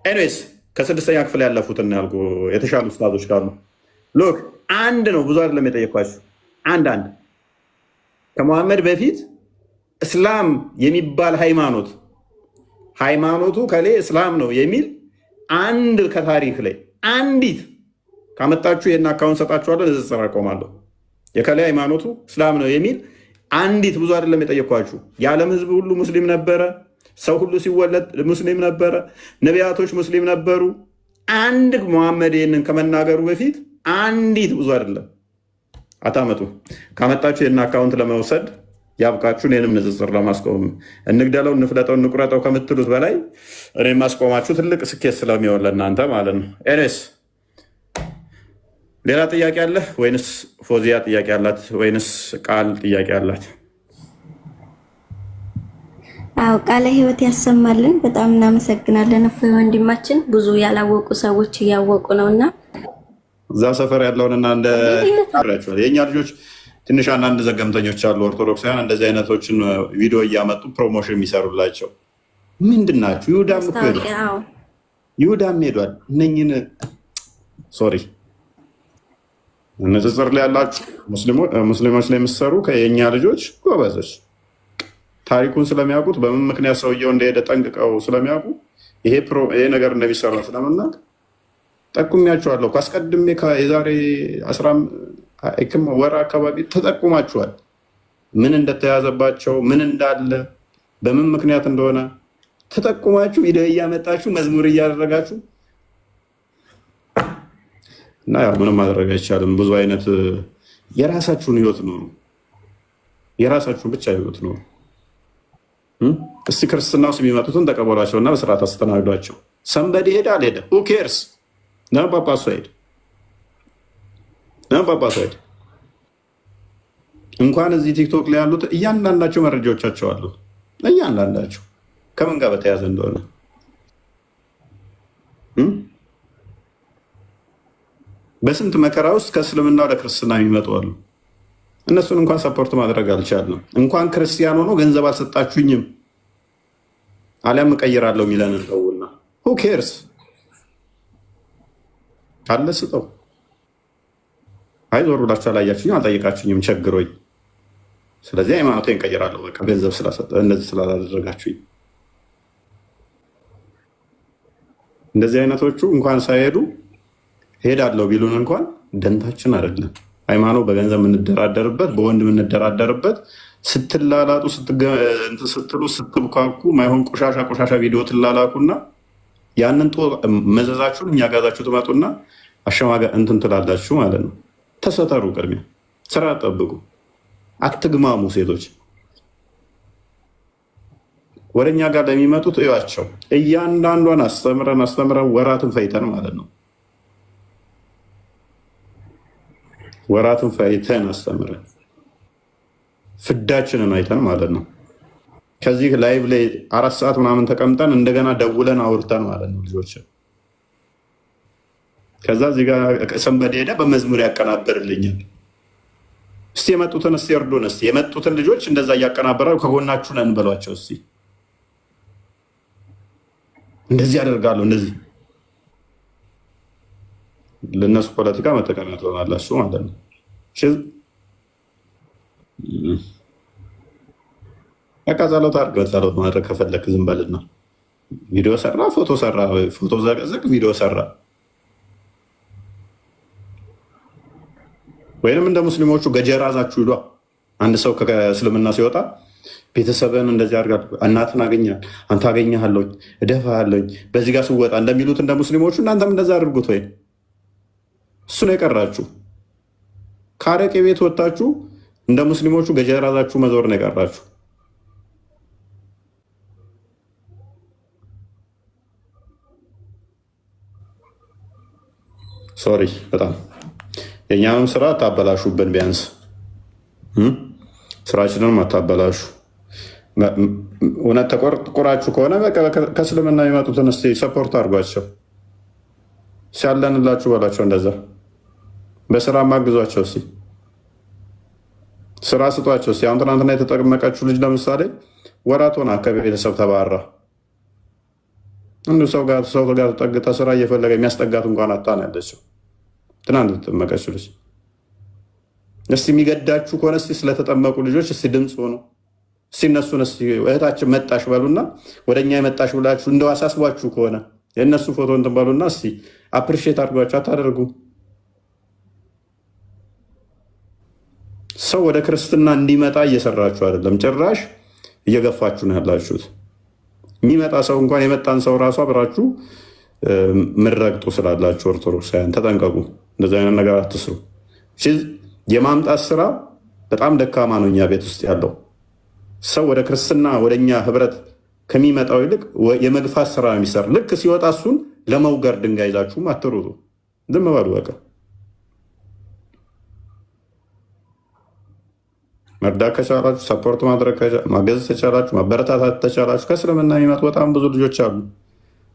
ኤኒዌይስ ከ6ኛ ክፍል ያለፉትን ያልኩ የተሻሉ ኡስታዞች ካሉ ሎክ አንድ ነው። ብዙ አይደለም የጠየኳችሁ፣ አንድ ከመሐመድ በፊት እስላም የሚባል ሃይማኖቱ ከሌ እስላም ነው የሚል አንድ ከታሪክ ላይ አንዲት ካመጣችሁ ይህን አካውንት ሰጣችኋለሁ። ንጽጽር አቆማለሁ። የከላይ ሃይማኖቱ እስላም ነው የሚል አንዲት ብዙ አይደለም የጠየኳችሁ። የዓለም ህዝብ ሁሉ ሙስሊም ነበረ። ሰው ሁሉ ሲወለድ ሙስሊም ነበረ። ነቢያቶች ሙስሊም ነበሩ። አንድ መሐመድ ይህንን ከመናገሩ በፊት አንዲት ብዙ አይደለም አታመጡ። ካመጣችሁ ይህን አካውንት ለመውሰድ ያብቃችሁ። እኔንም ንጽጽር ለማስቆም እንግደለው፣ እንፍለጠው፣ እንቁረጠው ከምትሉት በላይ እኔ ማስቆማችሁ ትልቅ ስኬት ስለሚሆን ለእናንተ ማለት ነው። ኤኔስ ሌላ ጥያቄ አለ ወይንስ ፎዚያ ጥያቄ አላት ወይንስ ቃል ጥያቄ አላት? አዎ ቃለ ህይወት ያሰማልን። በጣም እናመሰግናለን እፎይ ወንድማችን። ብዙ ያላወቁ ሰዎች እያወቁ ነውና እዛ ሰፈር ያለውንና እንደ የእኛ ልጆች ትንሽ አንዳንድ ዘገምተኞች አሉ፣ ኦርቶዶክሳውያን እንደዚህ አይነቶችን ቪዲዮ እያመጡ ፕሮሞሽን የሚሰሩላቸው ምንድን ናቸው? ይሁዳም ሄዷል። እነኝን ሶሪ ንጽጽር ላይ ያላችሁ ሙስሊሞች ላይ የምትሰሩ የእኛ ልጆች ጎበዞች፣ ታሪኩን ስለሚያውቁት በምን ምክንያት ሰውየው እንደሄደ ጠንቅቀው ስለሚያውቁ ይሄ ነገር እንደሚሰራ ስለምናውቅ ጠቁሚያቸዋለሁ። አስቀድሜ የዛሬ 10 ወር አካባቢ ተጠቁማችኋል። ምን እንደተያዘባቸው ምን እንዳለ በምን ምክንያት እንደሆነ ተጠቁማችሁ ቪዲዮ እያመጣችሁ መዝሙር እያደረጋችሁ እና ያው ምንም ማድረግ አይቻልም። ብዙ አይነት የራሳችሁን ህይወት ኑሩ፣ የራሳችሁን ብቻ ህይወት ኑሩ። እስቲ ክርስትና ውስጥ የሚመጡትን ተቀበሏቸውና በስርዓት አስተናግዷቸው። ሰንበዴ ሄደ አልሄደ who cares? ጳጳሱ ሄድ እንኳን እዚህ ቲክቶክ ላይ ያሉት እያንዳንዳቸው መረጃዎቻቸው አሉ። እያንዳንዳቸው ከምን ጋር በተያዘ እንደሆነ በስንት መከራ ውስጥ ከእስልምና ወደ ክርስትና የሚመጡ አሉ። እነሱን እንኳን ሰፖርት ማድረግ አልቻልንም። እንኳን ክርስቲያን ሆኖ ገንዘብ አልሰጣችሁኝም አሊያም እቀይራለሁ የሚለን እንተውና who cares? ካለ ስጠው። አይ ዞር ብላችሁ አላያችሁኝ አልጠየቃችሁኝም ቸግሮኝ፣ ስለዚህ ሃይማኖቴን እንቀይራለሁ በቃ ገንዘብ ስላሰጠ እንደዚህ ስላላደረጋችሁኝ። እንደዚህ አይነቶቹ እንኳን ሳይሄዱ ሄዳለሁ ቢሉን እንኳን ደንታችን አይደለም። ሃይማኖት በገንዘብ የምንደራደርበት በወንድ የምንደራደርበት ስትላላጡ ስትሉ ስትብኳኩ ማይሆን ቆሻሻ ቪዲዮ ትላላኩና ያንን መዘዛችሁን እኛ ጋዛችሁ ትመጡና አሸማጋ እንትን ትላላችሁ ማለት ነው። ተሰተሩ፣ ቅድሚያ ስራ ጠብቁ፣ አትግማሙ። ሴቶች ወደ እኛ ጋር ለሚመጡት እዩዋቸው። እያንዳንዷን አስተምረን ወራትን ፈይተን ማለት ነው። ወራትን ፈይተን አስተምረን ፍዳችንን አይተን ማለት ነው። ከዚህ ላይቭ ላይ 4 ሰዓት ምናምን ተቀምጠን እንደገና ደውለን አውርተን ማለት ነው ልጆች። ከዛ እዚህ ጋር ሰንበዴ ሄደ በመዝሙር ያቀናበርልኛል። እስቲ የመጡትን እስቲ እርዱን። እስቲ የመጡትን ልጆች እንደዛ እያቀናበራሉ ከጎናችሁ ነን በሏቸው። እስቲ እንደዚህ ያደርጋሉ፣ እንደዚህ ለነሱ ፖለቲካ መጠቀሚያ ትሆናላችሁ ማለት ነው። በቃ ጸሎት አድርገህ ጸሎት ማድረግ ከፈለክ ዝም በልና ቪዲዮ ሰራ፣ ፎቶ ዘቀዘቅ፣ ቪዲዮ ሰራ። ወይንም እንደ ሙስሊሞቹ ገጀራዛችሁ ይሏ። አንድ ሰው ከእስልምና ሲወጣ ቤተሰብን እንደዚህ አድርጋ እናትን አገኛል፣ አንተ አገኘሃለሁኝ፣ እደፋሃለሁኝ በዚህ ጋር ስወጣ እንደሚሉት እንደ ሙስሊሞቹ እናንተም እንደዛ አድርጉት። ወይ እሱ ነው የቀራችሁ። ከአረቄ ቤት ወጣችሁ እንደ ሙስሊሞቹ ገጀራዛችሁ መዞር ነው የቀራችሁ። ሶሪ በጣም የእኛንም ስራ አታበላሹብን። ቢያንስ ስራችንንም አታበላሹ። እውነት ተቆርቁራችሁ ከሆነ ከእስልምና የሚመጡትን እስኪ ሰፖርት አድርጓቸው፣ ሲያለንላችሁ በላቸው። እንደዛ በስራ ማግዟቸው፣ እስኪ ስራ ስጧቸው። እስኪ አሁን ትናንትና የተጠመቀችው ልጅ ለምሳሌ ወራት ሆና ከቤተሰብ ተባራ እንዲሁ ሰው ጋር ተጠግታ ስራ እየፈለገ የሚያስጠጋት እንኳን አታ ነው ያለችው። ትናንት የተጠመቀችው ልጅ። እስቲ የሚገዳችሁ ከሆነ እስቲ ስለተጠመቁ ልጆች እስቲ ድምፅ ሆኑ። እስቲ እነሱን እስቲ እህታችን መጣሽ በሉና ወደኛ የመጣሽ ብላችሁ እንደው አሳስቧችሁ ከሆነ የእነሱ ፎቶ እንትን በሉና እስቲ አፕሪሺየት አድርጓቸው። አታደርጉ። ሰው ወደ ክርስትና እንዲመጣ እየሰራችሁ አይደለም፣ ጭራሽ እየገፋችሁ ነው ያላችሁት። የሚመጣ ሰው እንኳን የመጣን ሰው ራሱ አብራችሁ ምረግጡ ስላላችሁ ኦርቶዶክሳውያን ተጠንቀቁ። እንደዚህ አይነት ነገር አትስሩ። የማምጣት ስራ በጣም ደካማ ነው እኛ ቤት ውስጥ ያለው። ሰው ወደ ክርስትና ወደኛ ህብረት ከሚመጣው ይልቅ የመግፋት ስራ ነው የሚሰራ። ልክ ሲወጣ እሱን ለመውገር ድንጋይ ይዛችሁም አትሩጡ። ዝም በሉ በቃ። መርዳት ከቻላችሁ ሰፖርት ማድረግ ማገዝ ተቻላችሁ ማበረታታት ተቻላችሁ ከእስልምና የሚመጡ በጣም ብዙ ልጆች አሉ።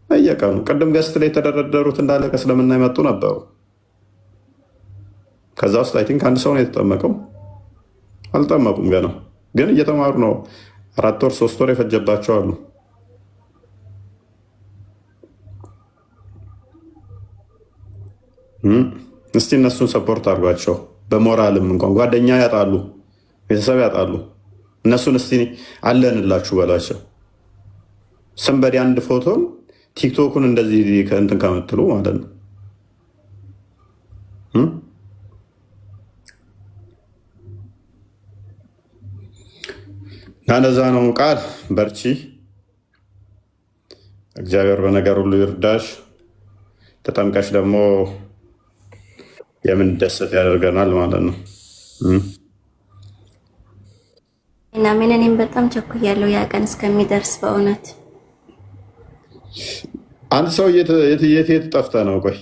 በየቀኑ ቅድም ገስት ላይ የተደረደሩት እንዳለ ከእስልምና የመጡ ነበሩ። ከዛ ውስጥ አይ ቲንክ አንድ ሰው ነው የተጠመቀው። አልጠመቁም ገና ግን እየተማሩ ነው። 4 ወር 3 ወር የፈጀባቸው አሉ። እስቲ እነሱን ሰፖርት አድርጓቸው። በሞራልም እንኳን ጓደኛ ያጣሉ፣ ቤተሰብ ያጣሉ። እነሱን እስቲ አለንላችሁ በላቸው። ሰንበዲ አንድ ፎቶን ቲክቶኩን እንደዚህ ከእንትን ከምትሉ ማለት ነው። ናነዛ ነው ቃል በርቺ። እግዚአብሔር በነገር ሁሉ ይርዳሽ። ተጠምቀሽ ደግሞ የምንደሰት ያደርገናል ማለት ነው። እና ምን እኔም በጣም ቸኩያለሁ ያ ቀን እስከሚደርስ በእውነት። አንድ ሰው የት ጠፍተህ ነው? ቆይ